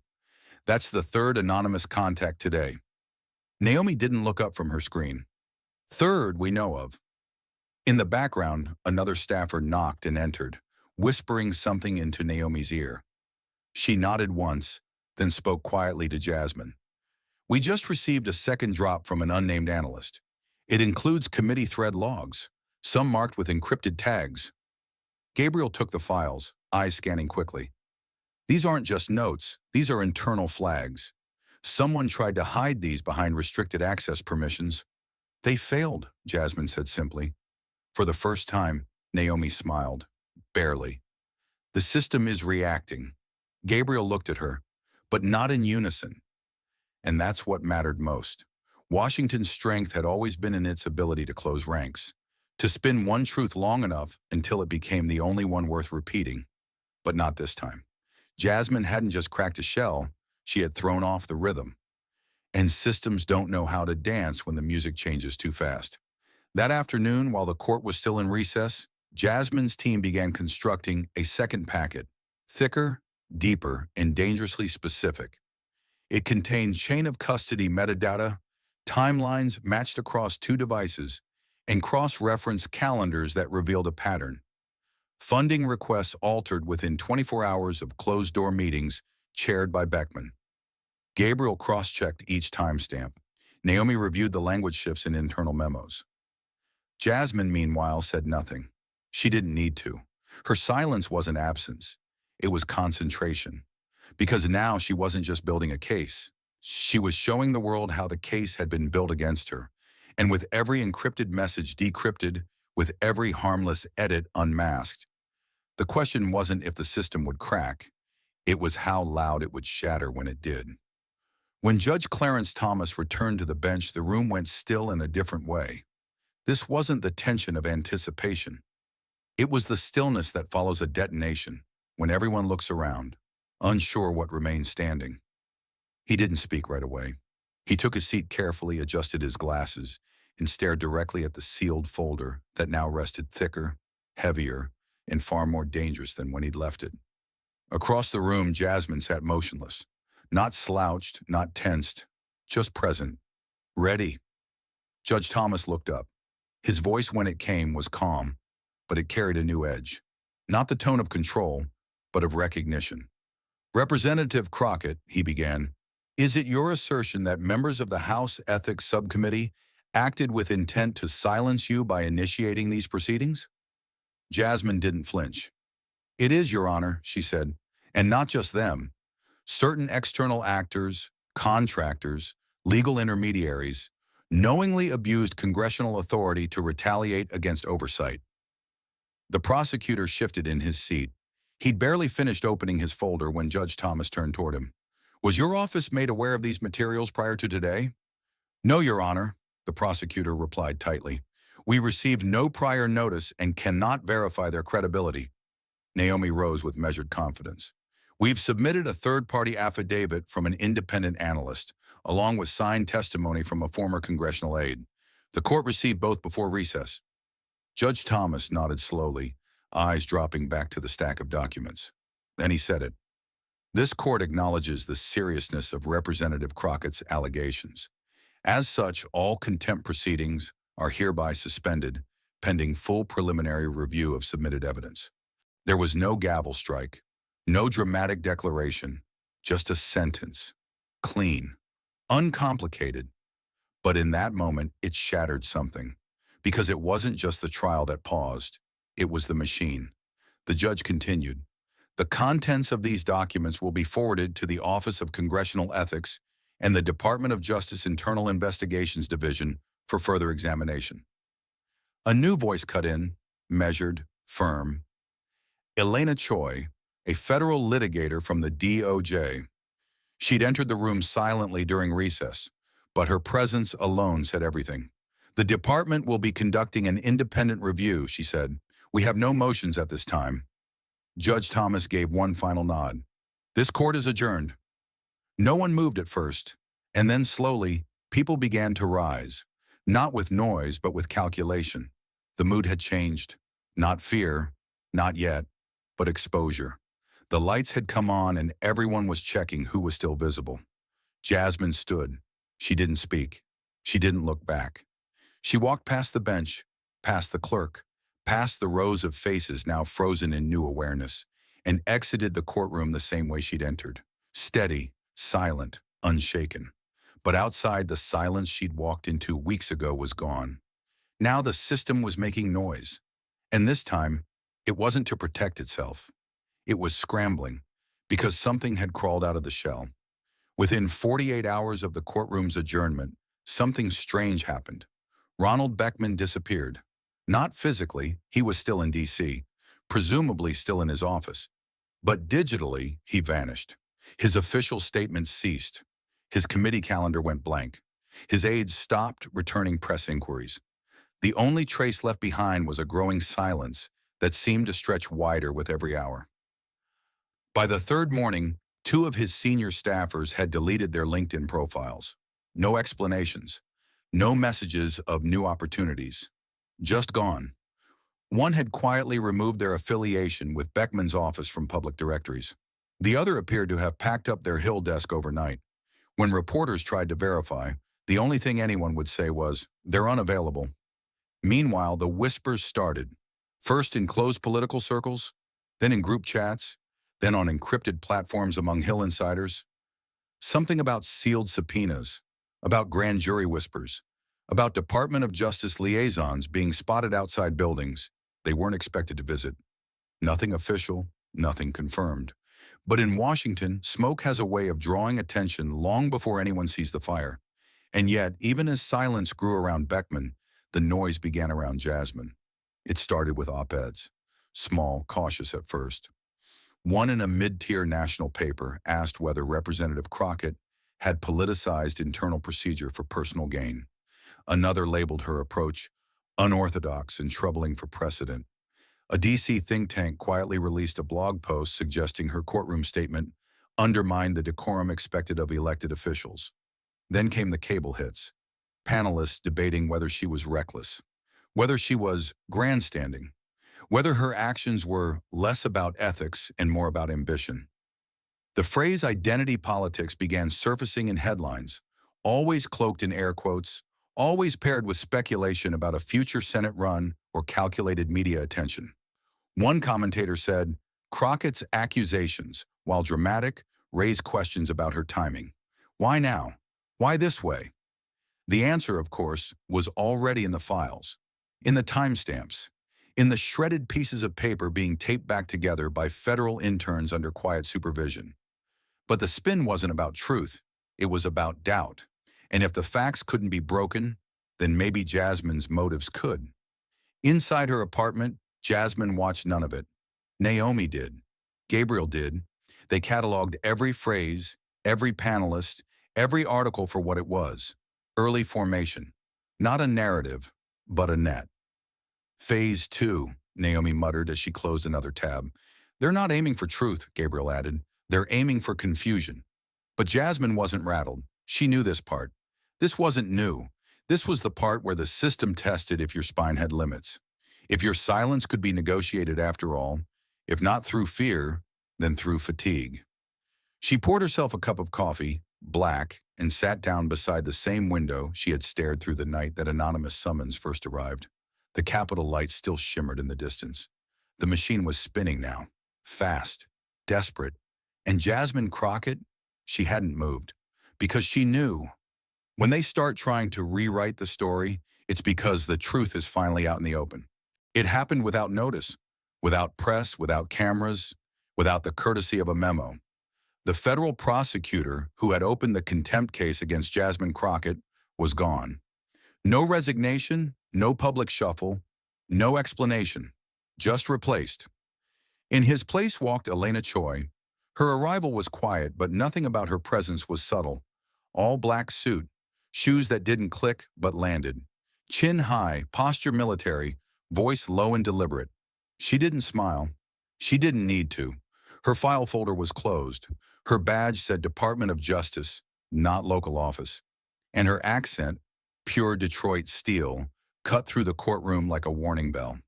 That's the third anonymous contact today. Naomi didn't look up from her screen. Third we know of. In the background, another staffer knocked and entered, whispering something into Naomi's ear. She nodded once, then spoke quietly to Jasmine. We just received a second drop from an unnamed analyst. It includes committee thread logs, some marked with encrypted tags. Gabriel took the files, eyes scanning quickly. These aren't just notes, these are internal flags. Someone tried to hide these behind restricted access permissions. They failed, Jasmine said simply. For the first time, Naomi smiled. Barely. The system is reacting. Gabriel looked at her, but not in unison. And that's what mattered most. Washington's strength had always been in its ability to close ranks, to spin one truth long enough until it became the only one worth repeating. But not this time. Jasmine hadn't just cracked a shell, she had thrown off the rhythm. And systems don't know how to dance when the music changes too fast. That afternoon, while the court was still in recess, Jasmine's team began constructing a second packet, thicker, deeper, and dangerously specific. It contained chain of custody metadata, timelines matched across two devices, and cross-reference calendars that revealed a pattern. Funding requests altered within 24 hours of closed-door meetings chaired by Beckman. Gabriel cross-checked each timestamp. Naomi reviewed the language shifts in internal memos. Jasmine, meanwhile, said nothing. She didn't need to. Her silence wasn't absence. It was concentration. Because now she wasn't just building a case. She was showing the world how the case had been built against her. And with every encrypted message decrypted, with every harmless edit unmasked, the question wasn't if the system would crack. It was how loud it would shatter when it did. When Judge Clarence Thomas returned to the bench, the room went still in a different way. This wasn't the tension of anticipation. It was the stillness that follows a detonation, when everyone looks around, unsure what remains standing. He didn't speak right away. He took his seat carefully, adjusted his glasses, and stared directly at the sealed folder that now rested thicker, heavier, and far more dangerous than when he'd left it. Across the room, Jasmine sat motionless, not slouched, not tensed, just present, ready. Judge Thomas looked up. His voice, when it came, was calm, but it carried a new edge. Not the tone of control, but of recognition. Representative Crockett, he began, is it your assertion that members of the House Ethics Subcommittee acted with intent to silence you by initiating these proceedings? Jasmine didn't flinch. It is, Your Honor, she said, and not just them. Certain external actors, contractors, legal intermediaries, knowingly abused congressional authority to retaliate against oversight. The prosecutor shifted in his seat. He'd barely finished opening his folder when Judge Thomas turned toward him. Was your office made aware of these materials prior to today? No, Your Honor, the prosecutor replied tightly. We received no prior notice and cannot verify their credibility. Naomi rose with measured confidence. We've submitted a third-party affidavit from an independent analyst, along with signed testimony from a former congressional aide. The court received both before recess. Judge Thomas nodded slowly, eyes dropping back to the stack of documents. Then he said it. This court acknowledges the seriousness of Representative Crockett's allegations. As such, all contempt proceedings are hereby suspended, pending full preliminary review of submitted evidence. There was no gavel strike, no dramatic declaration, just a sentence. Clean, uncomplicated. But in that moment, it shattered something. Because it wasn't just the trial that paused, it was the machine. The judge continued, "The contents of these documents will be forwarded to the Office of Congressional Ethics and the Department of Justice Internal Investigations Division for further examination." A new voice cut in, measured, firm. Elena Choi, a federal litigator from the DOJ. She'd entered the room silently during recess, but her presence alone said everything. "The department will be conducting an independent review," she said. "We have no motions at this time." Judge Thomas gave one final nod. "This court is adjourned." No one moved at first, and then slowly, people began to rise. Not with noise, but with calculation. The mood had changed. Not fear, not yet, but exposure. The lights had come on and everyone was checking who was still visible. Jasmine stood. She didn't speak. She didn't look back. She walked past the bench, past the clerk, past the rows of faces now frozen in new awareness, and exited the courtroom the same way she'd entered. Steady, silent, unshaken. But outside, the silence she'd walked into weeks ago was gone. Now the system was making noise. And this time, it wasn't to protect itself. It was scrambling, because something had crawled out of the shell. Within 48 hours of the courtroom's adjournment, something strange happened. Ronald Beckman disappeared. Not physically, he was still in D.C., presumably still in his office. But digitally, he vanished. His official statements ceased. His committee calendar went blank. His aides stopped returning press inquiries. The only trace left behind was a growing silence that seemed to stretch wider with every hour. By the third morning, 2 of his senior staffers had deleted their LinkedIn profiles. No explanations. No messages of new opportunities. Just gone. One had quietly removed their affiliation with Beckman's office from public directories. The other appeared to have packed up their Hill desk overnight. When reporters tried to verify, the only thing anyone would say was, "They're unavailable." Meanwhile, the whispers started, first in closed political circles, then in group chats, then on encrypted platforms among Hill insiders. Something about sealed subpoenas, about grand jury whispers, about Department of Justice liaisons being spotted outside buildings they weren't expected to visit. Nothing official, nothing confirmed. But in Washington, smoke has a way of drawing attention long before anyone sees the fire. And yet, even as silence grew around Beckman, the noise began around Jasmine. It started with op-eds, small, cautious at first. One in a mid-tier national paper asked whether Representative Crockett had politicized internal procedure for personal gain. Another labeled her approach unorthodox and troubling for precedent. A D.C. think tank quietly released a blog post suggesting her courtroom statement undermined the decorum expected of elected officials. Then came the cable hits, panelists debating whether she was reckless, whether she was grandstanding, whether her actions were less about ethics and more about ambition. The phrase identity politics began surfacing in headlines, always cloaked in air quotes, always paired with speculation about a future Senate run or calculated media attention. One commentator said, "Crockett's accusations, while dramatic, raise questions about her timing. Why now? Why this way?" The answer, of course, was already in the files, in the timestamps, in the shredded pieces of paper being taped back together by federal interns under quiet supervision. But the spin wasn't about truth, it was about doubt. And if the facts couldn't be broken, then maybe Jasmine's motives could. Inside her apartment, Jasmine watched none of it. Naomi did. Gabriel did. They cataloged every phrase, every panelist, every article for what it was. Early formation. Not a narrative, but a net. "Phase 2, Naomi muttered as she closed another tab. "They're not aiming for truth," Gabriel added. "They're aiming for confusion." But Jasmine wasn't rattled. She knew this part. This wasn't new. This was the part where the system tested if your spine had limits. If your silence could be negotiated after all, if not through fear, then through fatigue. She poured herself a cup of coffee, black, and sat down beside the same window she had stared through the night that anonymous summons first arrived. The Capitol lights still shimmered in the distance. The machine was spinning now, fast, desperate, and Jasmine Crockett, she hadn't moved, because she knew when they start trying to rewrite the story, it's because the truth is finally out in the open. It happened without notice, without press, without cameras, without the courtesy of a memo. The federal prosecutor who had opened the contempt case against Jasmine Crockett was gone. No resignation, no public shuffle, no explanation, just replaced. In his place walked Elena Choi. Her arrival was quiet, but nothing about her presence was subtle. All black suit, shoes that didn't click but landed. Chin high, posture military, voice low and deliberate. She didn't smile. She didn't need to. Her file folder was closed. Her badge said Department of Justice, not local office. And her accent, pure Detroit steel, cut through the courtroom like a warning bell.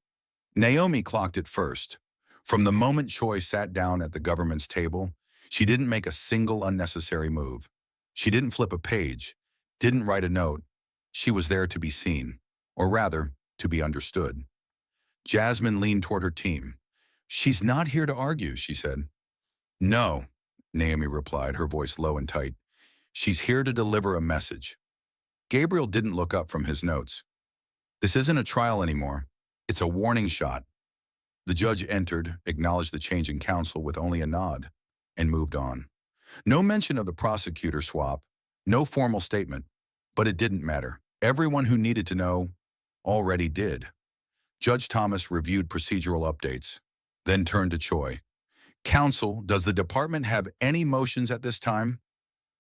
Naomi clocked it first. From the moment Choi sat down at the government's table, she didn't make a single unnecessary move. She didn't flip a page, didn't write a note. She was there to be seen, or rather, to be understood. Jasmine leaned toward her team. "She's not here to argue," she said. "No," Naomi replied, her voice low and tight. "She's here to deliver a message." Gabriel didn't look up from his notes. "This isn't a trial anymore. It's a warning shot." The judge entered, acknowledged the change in counsel with only a nod, and moved on. No mention of the prosecutor swap, no formal statement, but it didn't matter. Everyone who needed to know already did. Judge Thomas reviewed procedural updates, then turned to Choi. "Counsel, does the department have any motions at this time?"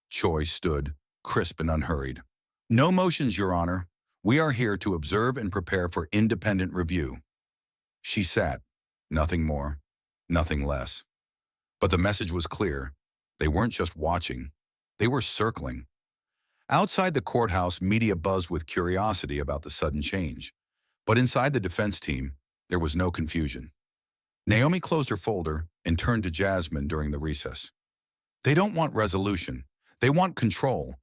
Choi stood, crisp and unhurried. "No motions, Your Honor. We are here to observe and prepare for independent review." She sat, nothing more, nothing less. But the message was clear. They weren't just watching. They were circling. Outside the courthouse, media buzzed with curiosity about the sudden change. But inside the defense team, there was no confusion. Naomi closed her folder and turned to Jasmine during the recess. "They don't want resolution. They want control.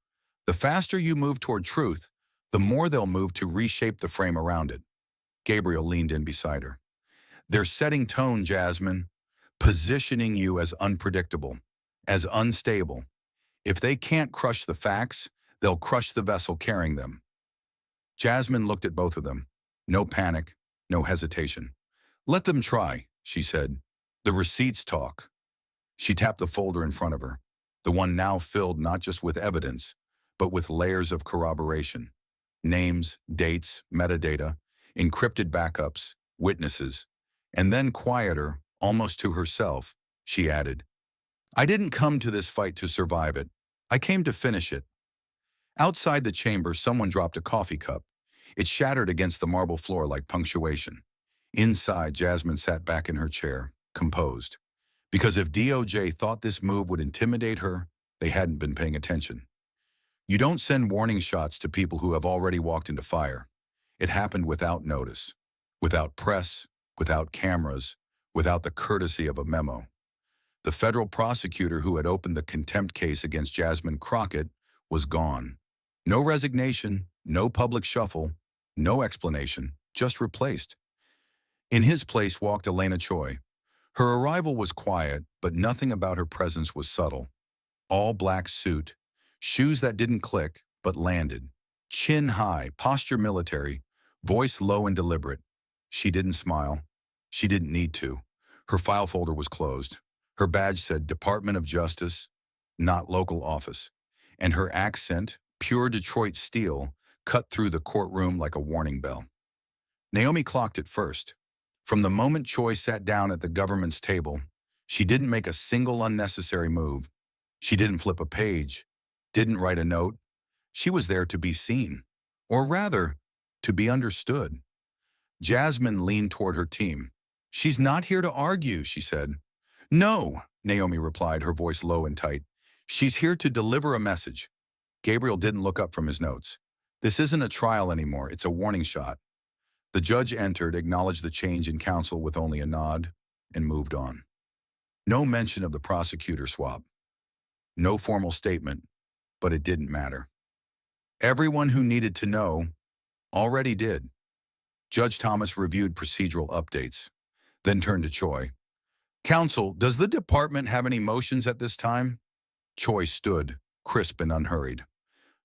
The faster you move toward truth, the more they'll move to reshape the frame around it." Gabriel leaned in beside her. "They're setting tone, Jasmine, positioning you as unpredictable, as unstable. If they can't crush the facts, they'll crush the vessel carrying them." Jasmine looked at both of them. No panic, no hesitation. "Let them try," she said. "The receipts talk." She tapped the folder in front of her, the one now filled not just with evidence, but with layers of corroboration. Names, dates, metadata, encrypted backups, witnesses. And then quieter, almost to herself, she added, "I didn't come to this fight to survive it. I came to finish it." Outside the chamber, someone dropped a coffee cup. It shattered against the marble floor like punctuation. Inside, Jasmine sat back in her chair, composed. Because if DOJ thought this move would intimidate her, they hadn't been paying attention. You don't send warning shots to people who have already walked into fire. It happened without notice, without press, without cameras, without the courtesy of a memo. The federal prosecutor who had opened the contempt case against Jasmine Crockett was gone. No resignation, no public shuffle, no explanation, just replaced. In his place walked Elena Choi. Her arrival was quiet, but nothing about her presence was subtle. All black suit, shoes that didn't click but landed. Chin high, posture military, voice low and deliberate. She didn't smile. She didn't need to. Her file folder was closed. Her badge said Department of Justice, not local office. And her accent, pure Detroit steel, cut through the courtroom like a warning bell. Naomi clocked it first. From the moment Choi sat down at the government's table, she didn't make a single unnecessary move. She didn't flip a page, didn't write a note. She was there to be seen, or rather, to be understood. Jasmine leaned toward her team. "She's not here to argue," she said. "No," Naomi replied, her voice low and tight. "She's here to deliver a message." Gabriel didn't look up from his notes. "This isn't a trial anymore, it's a warning shot." The judge entered, acknowledged the change in counsel with only a nod, and moved on. No mention of the prosecutor swap. No formal statement, but it didn't matter. Everyone who needed to know already did. Judge Thomas reviewed procedural updates, then turned to Choi. Counsel, does the department have any motions at this time? Choi stood, crisp and unhurried.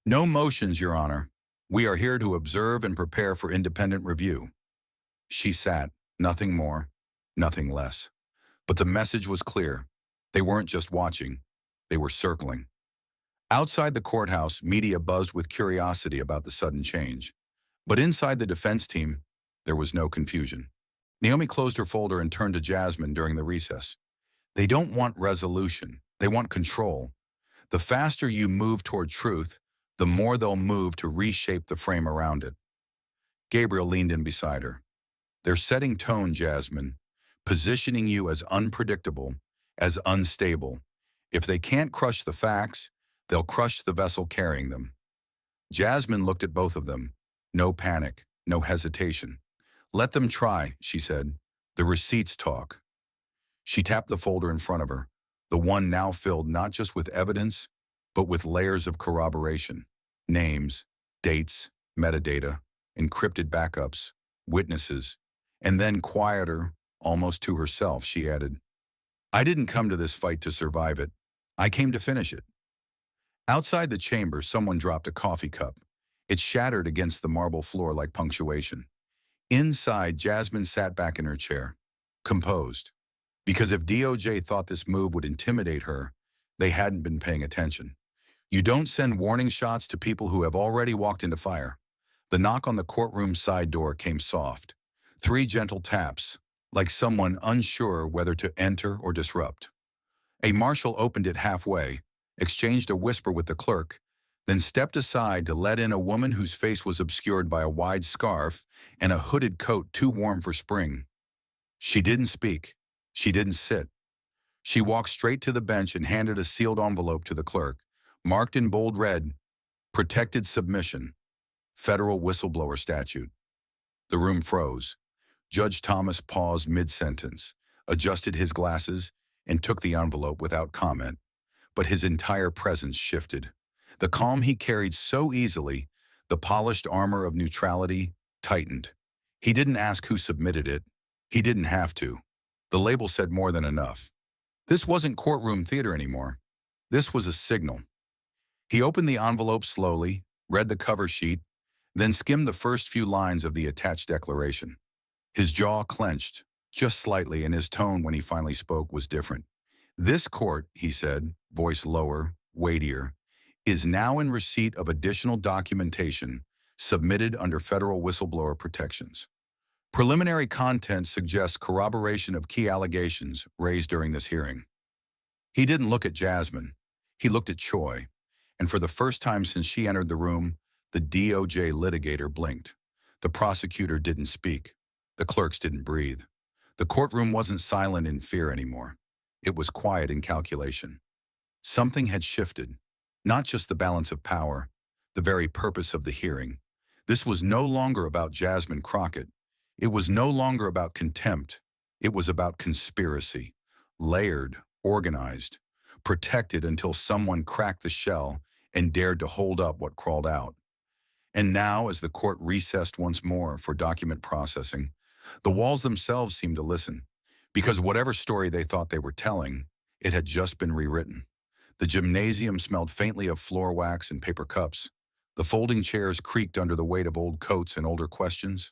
No motions, Your Honor. We are here to observe and prepare for independent review. She sat, nothing more, nothing less. But the message was clear. They weren't just watching, they were circling. Outside the courthouse, media buzzed with curiosity about the sudden change. But inside the defense team, there was no confusion. Naomi closed her folder and turned to Jasmine during the recess. They don't want resolution, they want control. The faster you move toward truth, the more they'll move to reshape the frame around it. Gabriel leaned in beside her. They're setting tone, Jasmine, positioning you as unpredictable, as unstable. If they can't crush the facts, they'll crush the vessel carrying them. Jasmine looked at both of them. No panic, no hesitation. Let them try, she said. The receipts talk. She tapped the folder in front of her, the one now filled not just with evidence, but with layers of corroboration. Names, dates, metadata, encrypted backups, witnesses, and then quieter, almost to herself, she added, I didn't come to this fight to survive it. I came to finish it. Outside the chamber, someone dropped a coffee cup. It shattered against the marble floor like punctuation. Inside, Jasmine sat back in her chair, composed. Because if DOJ thought this move would intimidate her, they hadn't been paying attention. You don't send warning shots to people who have already walked into fire. The knock on the courtroom side door came soft. 3 gentle taps, like someone unsure whether to enter or disrupt. A marshal opened it halfway, exchanged a whisper with the clerk, then stepped aside to let in a woman whose face was obscured by a wide scarf and a hooded coat too warm for spring. She didn't speak. She didn't sit. She walked straight to the bench and handed a sealed envelope to the clerk, marked in bold red, Protected Submission, Federal Whistleblower Statute. The room froze. Judge Thomas paused mid-sentence, adjusted his glasses, and took the envelope without comment. But his entire presence shifted. The calm he carried so easily, the polished armor of neutrality, tightened. He didn't ask who submitted it. He didn't have to. The label said more than enough. This wasn't courtroom theater anymore. This was a signal. He opened the envelope slowly, read the cover sheet, then skimmed the first few lines of the attached declaration. His jaw clenched, just slightly, and his tone when he finally spoke was different. This court, he said, voice lower, weightier, is now in receipt of additional documentation submitted under federal whistleblower protections. Preliminary content suggests corroboration of key allegations raised during this hearing. He didn't look at Jasmine. He looked at Choi, and for the first time since she entered the room, the DOJ litigator blinked. The prosecutor didn't speak. The clerks didn't breathe. The courtroom wasn't silent in fear anymore. It was quiet in calculation. Something had shifted, not just the balance of power, the very purpose of the hearing. This was no longer about Jasmine Crockett. It was no longer about contempt. It was about conspiracy, layered, organized, protected until someone cracked the shell and dared to hold up what crawled out. And now, as the court recessed once more for document processing, the walls themselves seemed to listen, because whatever story they thought they were telling, it had just been rewritten. The gymnasium smelled faintly of floor wax and paper cups. The folding chairs creaked under the weight of old coats and older questions.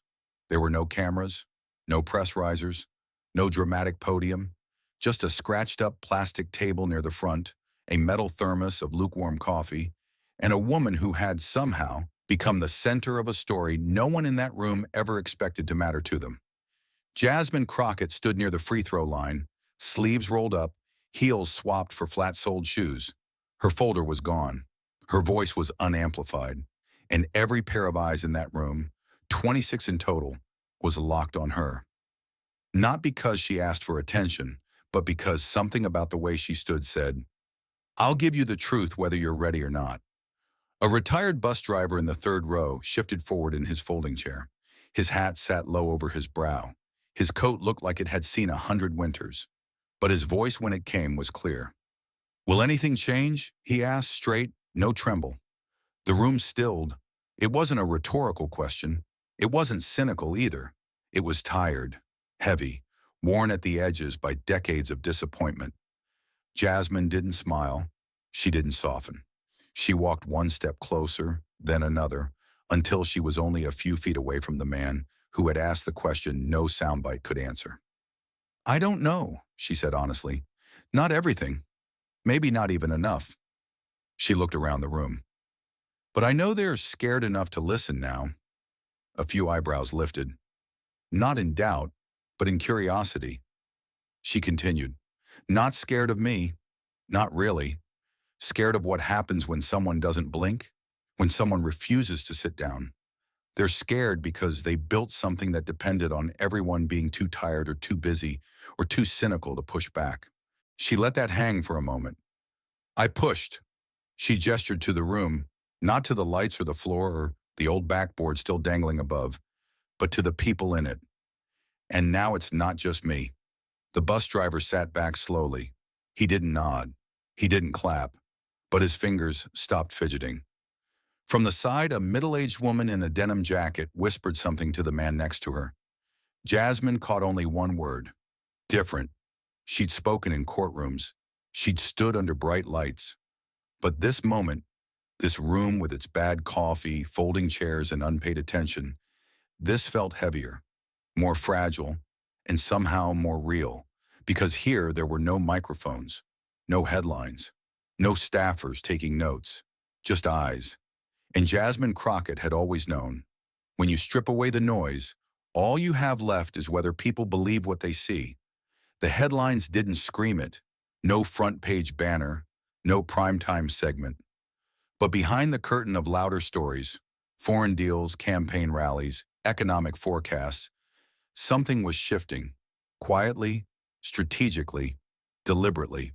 There were no cameras, no press risers, no dramatic podium, just a scratched-up plastic table near the front, a metal thermos of lukewarm coffee, and a woman who had somehow become the center of a story no one in that room ever expected to matter to them. Jasmine Crockett stood near the free throw line, sleeves rolled up, heels swapped for flat-soled shoes. Her folder was gone. Her voice was unamplified, and every pair of eyes in that room, 26 in total, was locked on her. Not because she asked for attention, but because something about the way she stood said, I'll give you the truth whether you're ready or not. A retired bus driver in the third row shifted forward in his folding chair. His hat sat low over his brow. His coat looked like it had seen 100 winters. But his voice when it came was clear. "Will anything change?" he asked, straight, no tremble. The room stilled. It wasn't a rhetorical question. It wasn't cynical either. It was tired, heavy, worn at the edges by decades of disappointment. Jasmine didn't smile. She didn't soften. She walked one step closer, then another, until she was only a few feet away from the man who had asked the question no soundbite could answer. "I don't know," she said honestly. "Not everything. Maybe not even enough." She looked around the room. "But I know they're scared enough to listen now." A few eyebrows lifted. Not in doubt, but in curiosity. She continued. "Not scared of me. Not really. Scared of what happens when someone doesn't blink, when someone refuses to sit down. They're scared because they built something that depended on everyone being too tired or too busy or too cynical to push back." She let that hang for a moment. "I pushed." She gestured to the room, not to the lights or the floor or the old backboard still dangling above, but to the people in it. "And now it's not just me." The bus driver sat back slowly. He didn't nod. He didn't clap. But his fingers stopped fidgeting. From the side, a middle-aged woman in a denim jacket whispered something to the man next to her. Jasmine caught only one word. Different. She'd spoken in courtrooms. She'd stood under bright lights. But this moment, this room with its bad coffee, folding chairs, and unpaid attention, this felt heavier, more fragile, and somehow more real, because here there were no microphones, no headlines, no staffers taking notes, just eyes. And Jasmine Crockett had always known, when you strip away the noise, all you have left is whether people believe what they see. The headlines didn't scream it, no front-page banner, no primetime segment. But behind the curtain of louder stories, foreign deals, campaign rallies, economic forecasts, something was shifting, quietly, strategically, deliberately.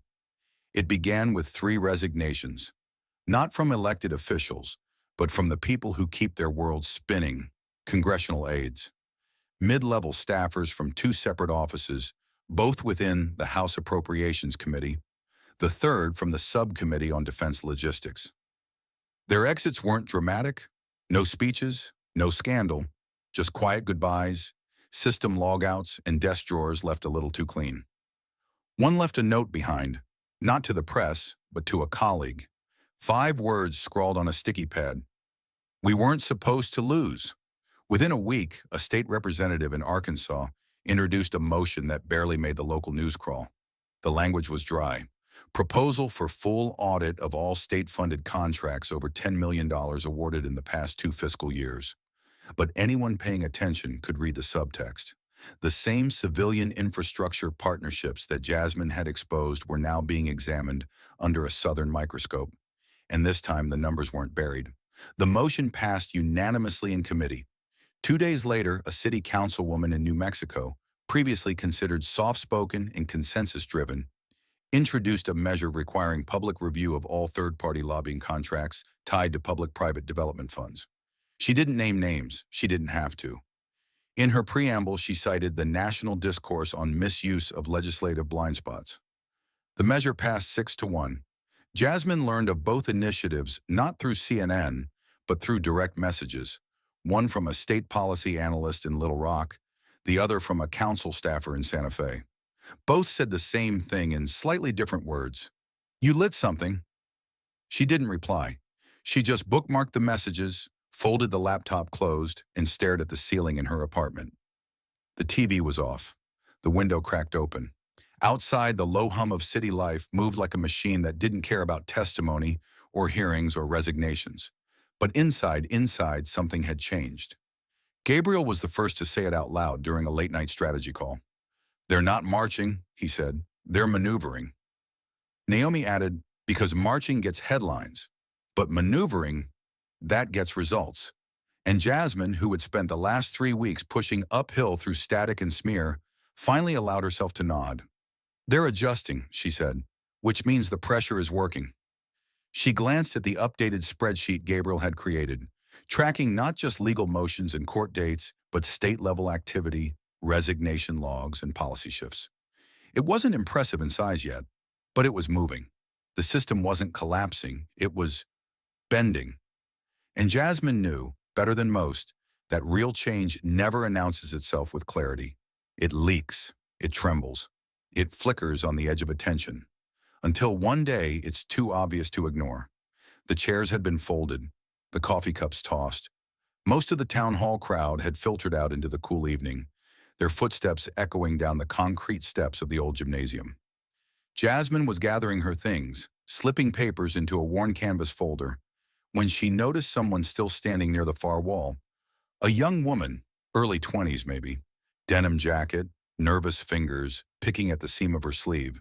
It began with 3 resignations, not from elected officials, but from the people who keep their world spinning, congressional aides, mid-level staffers from 2 separate offices, both within the House Appropriations Committee, the third from the Subcommittee on Defense Logistics. Their exits weren't dramatic, no speeches, no scandal, just quiet goodbyes, system logouts, and desk drawers left a little too clean. One left a note behind, not to the press, but to a colleague. 5 words scrawled on a sticky pad. "We weren't supposed to lose." Within a week, a state representative in Arkansas introduced a motion that barely made the local news crawl. The language was dry. Proposal for full audit of all state-funded contracts over $10 million awarded in the past 2 fiscal years. But anyone paying attention could read the subtext. The same civilian infrastructure partnerships that Jasmine had exposed were now being examined under a southern microscope. And this time the numbers weren't buried. The motion passed unanimously in committee. 2 days later, a city councilwoman in New Mexico, previously considered soft-spoken and consensus-driven, introduced a measure requiring public review of all third-party lobbying contracts tied to public-private development funds. She didn't name names. She didn't have to. In her preamble, she cited the national discourse on misuse of legislative blind spots. The measure passed 6-1. Jasmine learned of both initiatives not through CNN, but through direct messages, one from a state policy analyst in Little Rock, the other from a council staffer in Santa Fe. Both said the same thing in slightly different words. "You lit something." She didn't reply. She just bookmarked the messages, folded the laptop closed, and stared at the ceiling in her apartment. The TV was off. The window cracked open. Outside, the low hum of city life moved like a machine that didn't care about testimony or hearings or resignations. But inside, something had changed. Gabriel was the first to say it out loud during a late-night strategy call. "They're not marching," he said. "They're maneuvering." Naomi added, "Because marching gets headlines, but maneuvering, that gets results." And Jasmine, who had spent the last 3 weeks pushing uphill through static and smear, finally allowed herself to nod. "They're adjusting," she said, "which means the pressure is working." She glanced at the updated spreadsheet Gabriel had created, tracking not just legal motions and court dates, but state-level activity, resignation logs, and policy shifts. It wasn't impressive in size yet, but it was moving. The system wasn't collapsing, it was bending. And Jasmine knew, better than most, that real change never announces itself with clarity. It leaks, it trembles, it flickers on the edge of attention, until one day it's too obvious to ignore. The chairs had been folded, the coffee cups tossed. Most of the town hall crowd had filtered out into the cool evening, their footsteps echoing down the concrete steps of the old gymnasium. Jasmine was gathering her things, slipping papers into a worn canvas folder, when she noticed someone still standing near the far wall. A young woman, early 20s maybe, denim jacket, nervous fingers picking at the seam of her sleeve.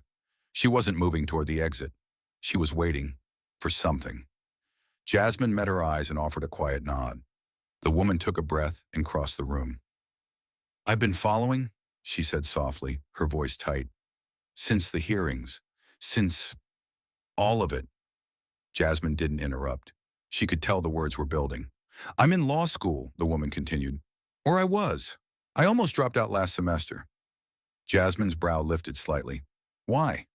She wasn't moving toward the exit. She was waiting for something. Jasmine met her eyes and offered a quiet nod. The woman took a breath and crossed the room. "I've been following," she said softly, her voice tight. "Since the hearings. Since all of it." Jasmine didn't interrupt. She could tell the words were building. "I'm in law school," the woman continued. "Or I was. I almost dropped out last semester." Jasmine's brow lifted slightly. "Why?"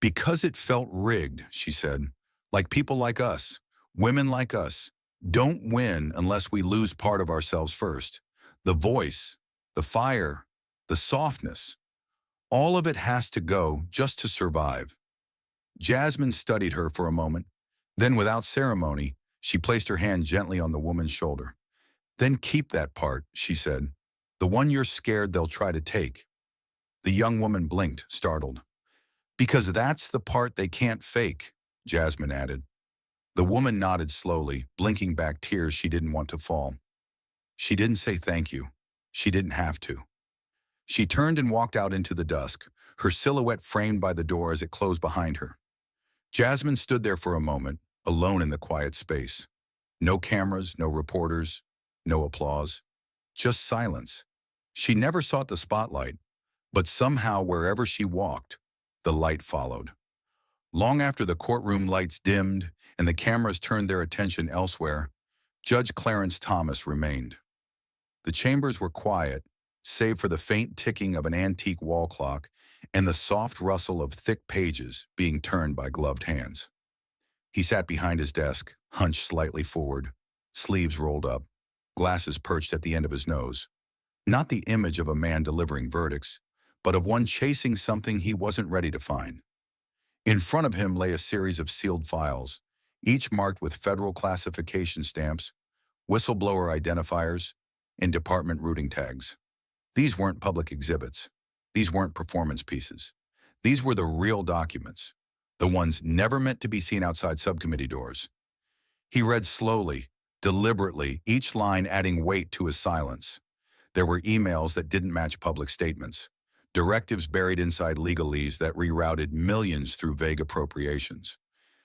"Because it felt rigged," she said. "Like people like us, women like us, don't win unless we lose part of ourselves first. The voice, the fire, the softness. All of it has to go just to survive." Jasmine studied her for a moment. Then, without ceremony, she placed her hand gently on the woman's shoulder. "Then keep that part," she said. "The one you're scared they'll try to take." The young woman blinked, startled. "Because that's the part they can't fake," Jasmine added. The woman nodded slowly, blinking back tears she didn't want to fall. She didn't say thank you. She didn't have to. She turned and walked out into the dusk, her silhouette framed by the door as it closed behind her. Jasmine stood there for a moment, alone in the quiet space. No cameras, no reporters, no applause. Just silence. She never sought the spotlight, but somehow wherever she walked, the light followed. Long after the courtroom lights dimmed and the cameras turned their attention elsewhere, Judge Clarence Thomas remained. The chambers were quiet, save for the faint ticking of an antique wall clock and the soft rustle of thick pages being turned by gloved hands. He sat behind his desk, hunched slightly forward, sleeves rolled up, glasses perched at the end of his nose. Not the image of a man delivering verdicts, but of one chasing something he wasn't ready to find. In front of him lay a series of sealed files, each marked with federal classification stamps, whistleblower identifiers, and department routing tags. These weren't public exhibits. These weren't performance pieces. These were the real documents, the ones never meant to be seen outside subcommittee doors. He read slowly, deliberately, each line adding weight to his silence. There were emails that didn't match public statements, directives buried inside legalese that rerouted millions through vague appropriations.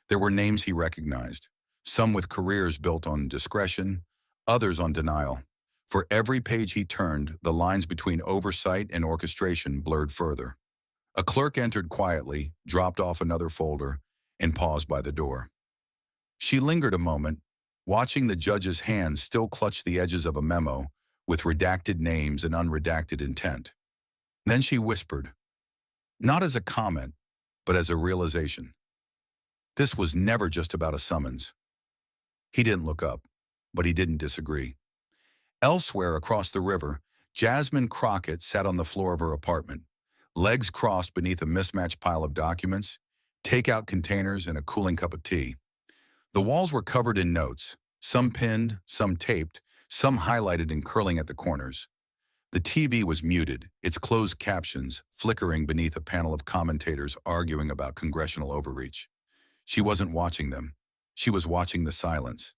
There were names he recognized, some with careers built on discretion, others on denial. For every page he turned, the lines between oversight and orchestration blurred further. A clerk entered quietly, dropped off another folder, and paused by the door. She lingered a moment, watching the judge's hands still clutch the edges of a memo with redacted names and unredacted intent. Then she whispered, not as a comment, but as a realization. This was never just about a summons. He didn't look up, but he didn't disagree. Elsewhere across the river, Jasmine Crockett sat on the floor of her apartment, legs crossed beneath a mismatched pile of documents, takeout containers, and a cooling cup of tea. The walls were covered in notes, some pinned, some taped, some highlighted and curling at the corners. The TV was muted, its closed captions flickering beneath a panel of commentators arguing about congressional overreach. She wasn't watching them. She was watching the silence.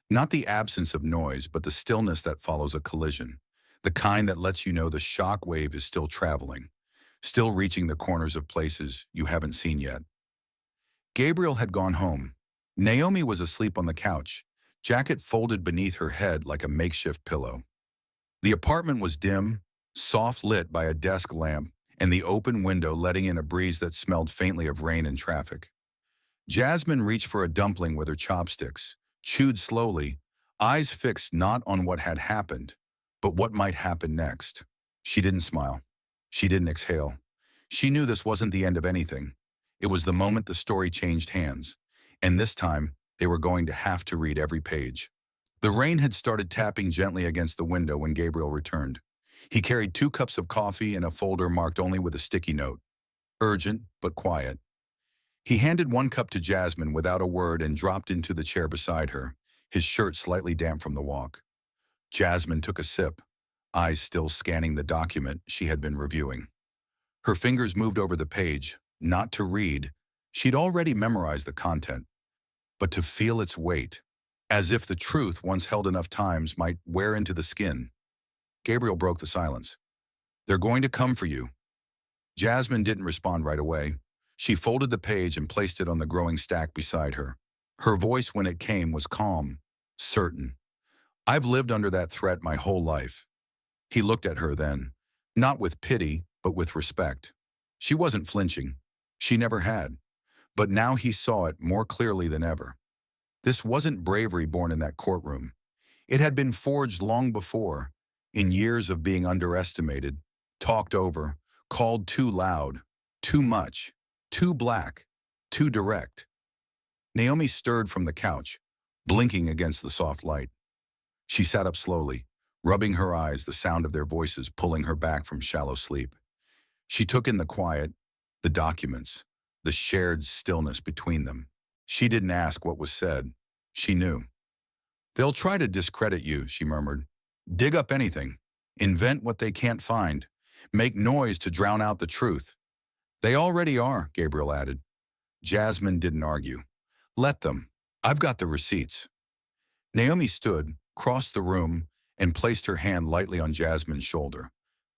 Not the absence of noise, but the stillness that follows a collision. The kind that lets you know the shock wave is still traveling, still reaching the corners of places you haven't seen yet. Gabriel had gone home. Naomi was asleep on the couch, jacket folded beneath her head like a makeshift pillow. The apartment was dim, soft lit by a desk lamp and the open window letting in a breeze that smelled faintly of rain and traffic. Jasmine reached for a dumpling with her chopsticks, chewed slowly, eyes fixed not on what had happened, but what might happen next. She didn't smile. She didn't exhale. She knew this wasn't the end of anything. It was the moment the story changed hands, and this time they were going to have to read every page. The rain had started tapping gently against the window when Gabriel returned. He carried 2 cups of coffee and a folder marked only with a sticky note. Urgent, but quiet. He handed 1 cup to Jasmine without a word and dropped into the chair beside her, his shirt slightly damp from the walk. Jasmine took a sip, eyes still scanning the document she had been reviewing. Her fingers moved over the page, not to read. She'd already memorized the content, but to feel its weight, as if the truth, once held enough times, might wear into the skin. Gabriel broke the silence. "They're going to come for you." Jasmine didn't respond right away. She folded the page and placed it on the growing stack beside her. Her voice when it came was calm, certain. "I've lived under that threat my whole life." He looked at her then, not with pity, but with respect. She wasn't flinching. She never had. But now he saw it more clearly than ever. This wasn't bravery born in that courtroom. It had been forged long before, in years of being underestimated, talked over, called too loud, too much, too black, too direct. Naomi stirred from the couch, blinking against the soft light. She sat up slowly, rubbing her eyes, the sound of their voices pulling her back from shallow sleep. She took in the quiet, the documents, the shared stillness between them. She didn't ask what was said. She knew. "They'll try to discredit you," she murmured. "Dig up anything. Invent what they can't find. Make noise to drown out the truth." "They already are," Gabriel added. Jasmine didn't argue. "Let them. I've got the receipts." Naomi stood, crossed the room, and placed her hand lightly on Jasmine's shoulder.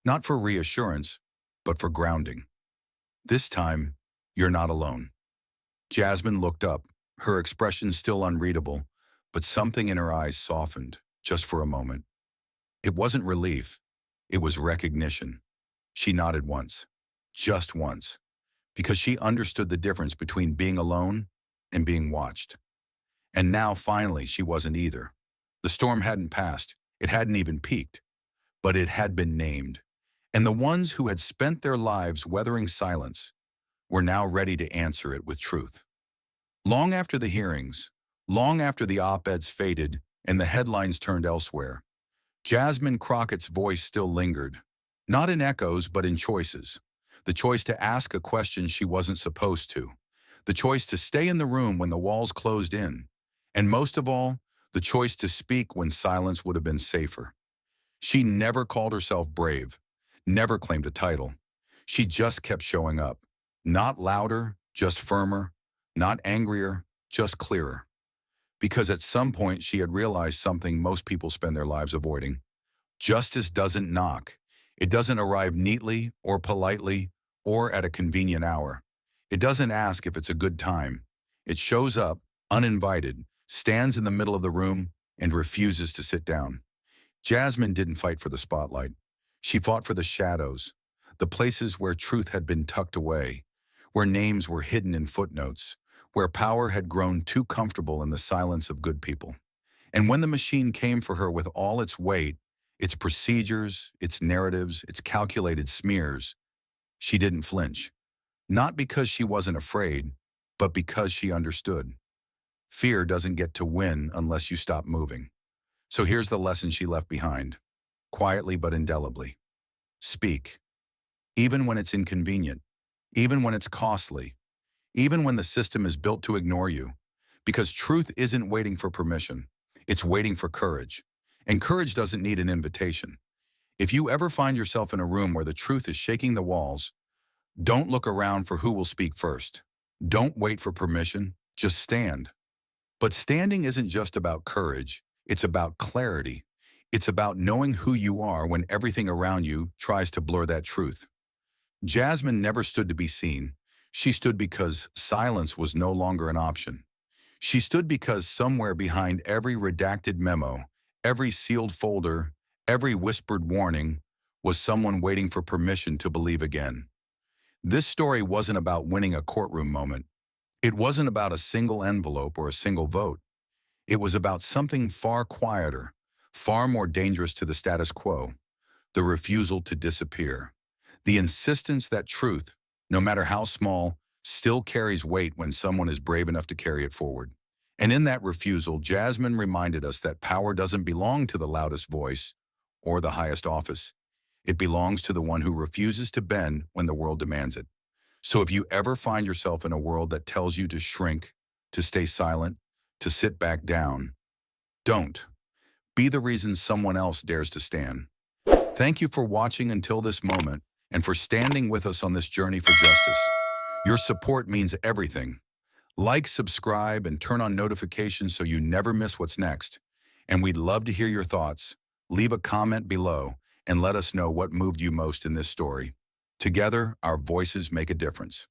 Not for reassurance, but for grounding. "This time, you're not alone." Jasmine looked up, her expression still unreadable, but something in her eyes softened, just for a moment. It wasn't relief, it was recognition. She nodded once, just once, because she understood the difference between being alone and being watched. And now, finally, she wasn't either. The storm hadn't passed, it hadn't even peaked, but it had been named. And the ones who had spent their lives weathering silence were now ready to answer it with truth. Long after the hearings, long after the op-eds faded and the headlines turned elsewhere, Jasmine Crockett's voice still lingered, not in echoes but in choices. The choice to ask a question she wasn't supposed to, the choice to stay in the room when the walls closed in, and most of all, the choice to speak when silence would have been safer. She never called herself brave, never claimed a title. She just kept showing up, not louder, just firmer, not angrier, just clearer. Because at some point she had realized something most people spend their lives avoiding. Justice doesn't knock. It doesn't arrive neatly or politely or at a convenient hour. It doesn't ask if it's a good time. It shows up, uninvited, stands in the middle of the room, and refuses to sit down. Jasmine didn't fight for the spotlight. She fought for the shadows, the places where truth had been tucked away, where names were hidden in footnotes, where power had grown too comfortable in the silence of good people. And when the machine came for her with all its weight, its procedures, its narratives, its calculated smears, she didn't flinch. Not because she wasn't afraid, but because she understood. Fear doesn't get to win unless you stop moving. So here's the lesson she left behind, quietly but indelibly. Speak. Even when it's inconvenient, even when it's costly, even when the system is built to ignore you. Because truth isn't waiting for permission, it's waiting for courage. And courage doesn't need an invitation. If you ever find yourself in a room where the truth is shaking the walls, don't look around for who will speak first. Don't wait for permission, just stand. But standing isn't just about courage, it's about clarity. It's about knowing who you are when everything around you tries to blur that truth. Jasmine never stood to be seen. She stood because silence was no longer an option. She stood because somewhere behind every redacted memo, every sealed folder, every whispered warning, was someone waiting for permission to believe again. This story wasn't about winning a courtroom moment. It wasn't about a single envelope or a single vote. It was about something far quieter, far more dangerous to the status quo, the refusal to disappear, the insistence that truth, no matter how small, still carries weight when someone is brave enough to carry it forward. And in that refusal, Jasmine reminded us that power doesn't belong to the loudest voice or the highest office. It belongs to the one who refuses to bend when the world demands it. So if you ever find yourself in a world that tells you to shrink, to stay silent, to sit back down, don't. Be the reason someone else dares to stand. Thank you for watching until this moment and for standing with us on this journey for justice. Your support means everything. Like, subscribe, and turn on notifications so you never miss what's next. And we'd love to hear your thoughts. Leave a comment below and let us know what moved you most in this story. Together, our voices make a difference.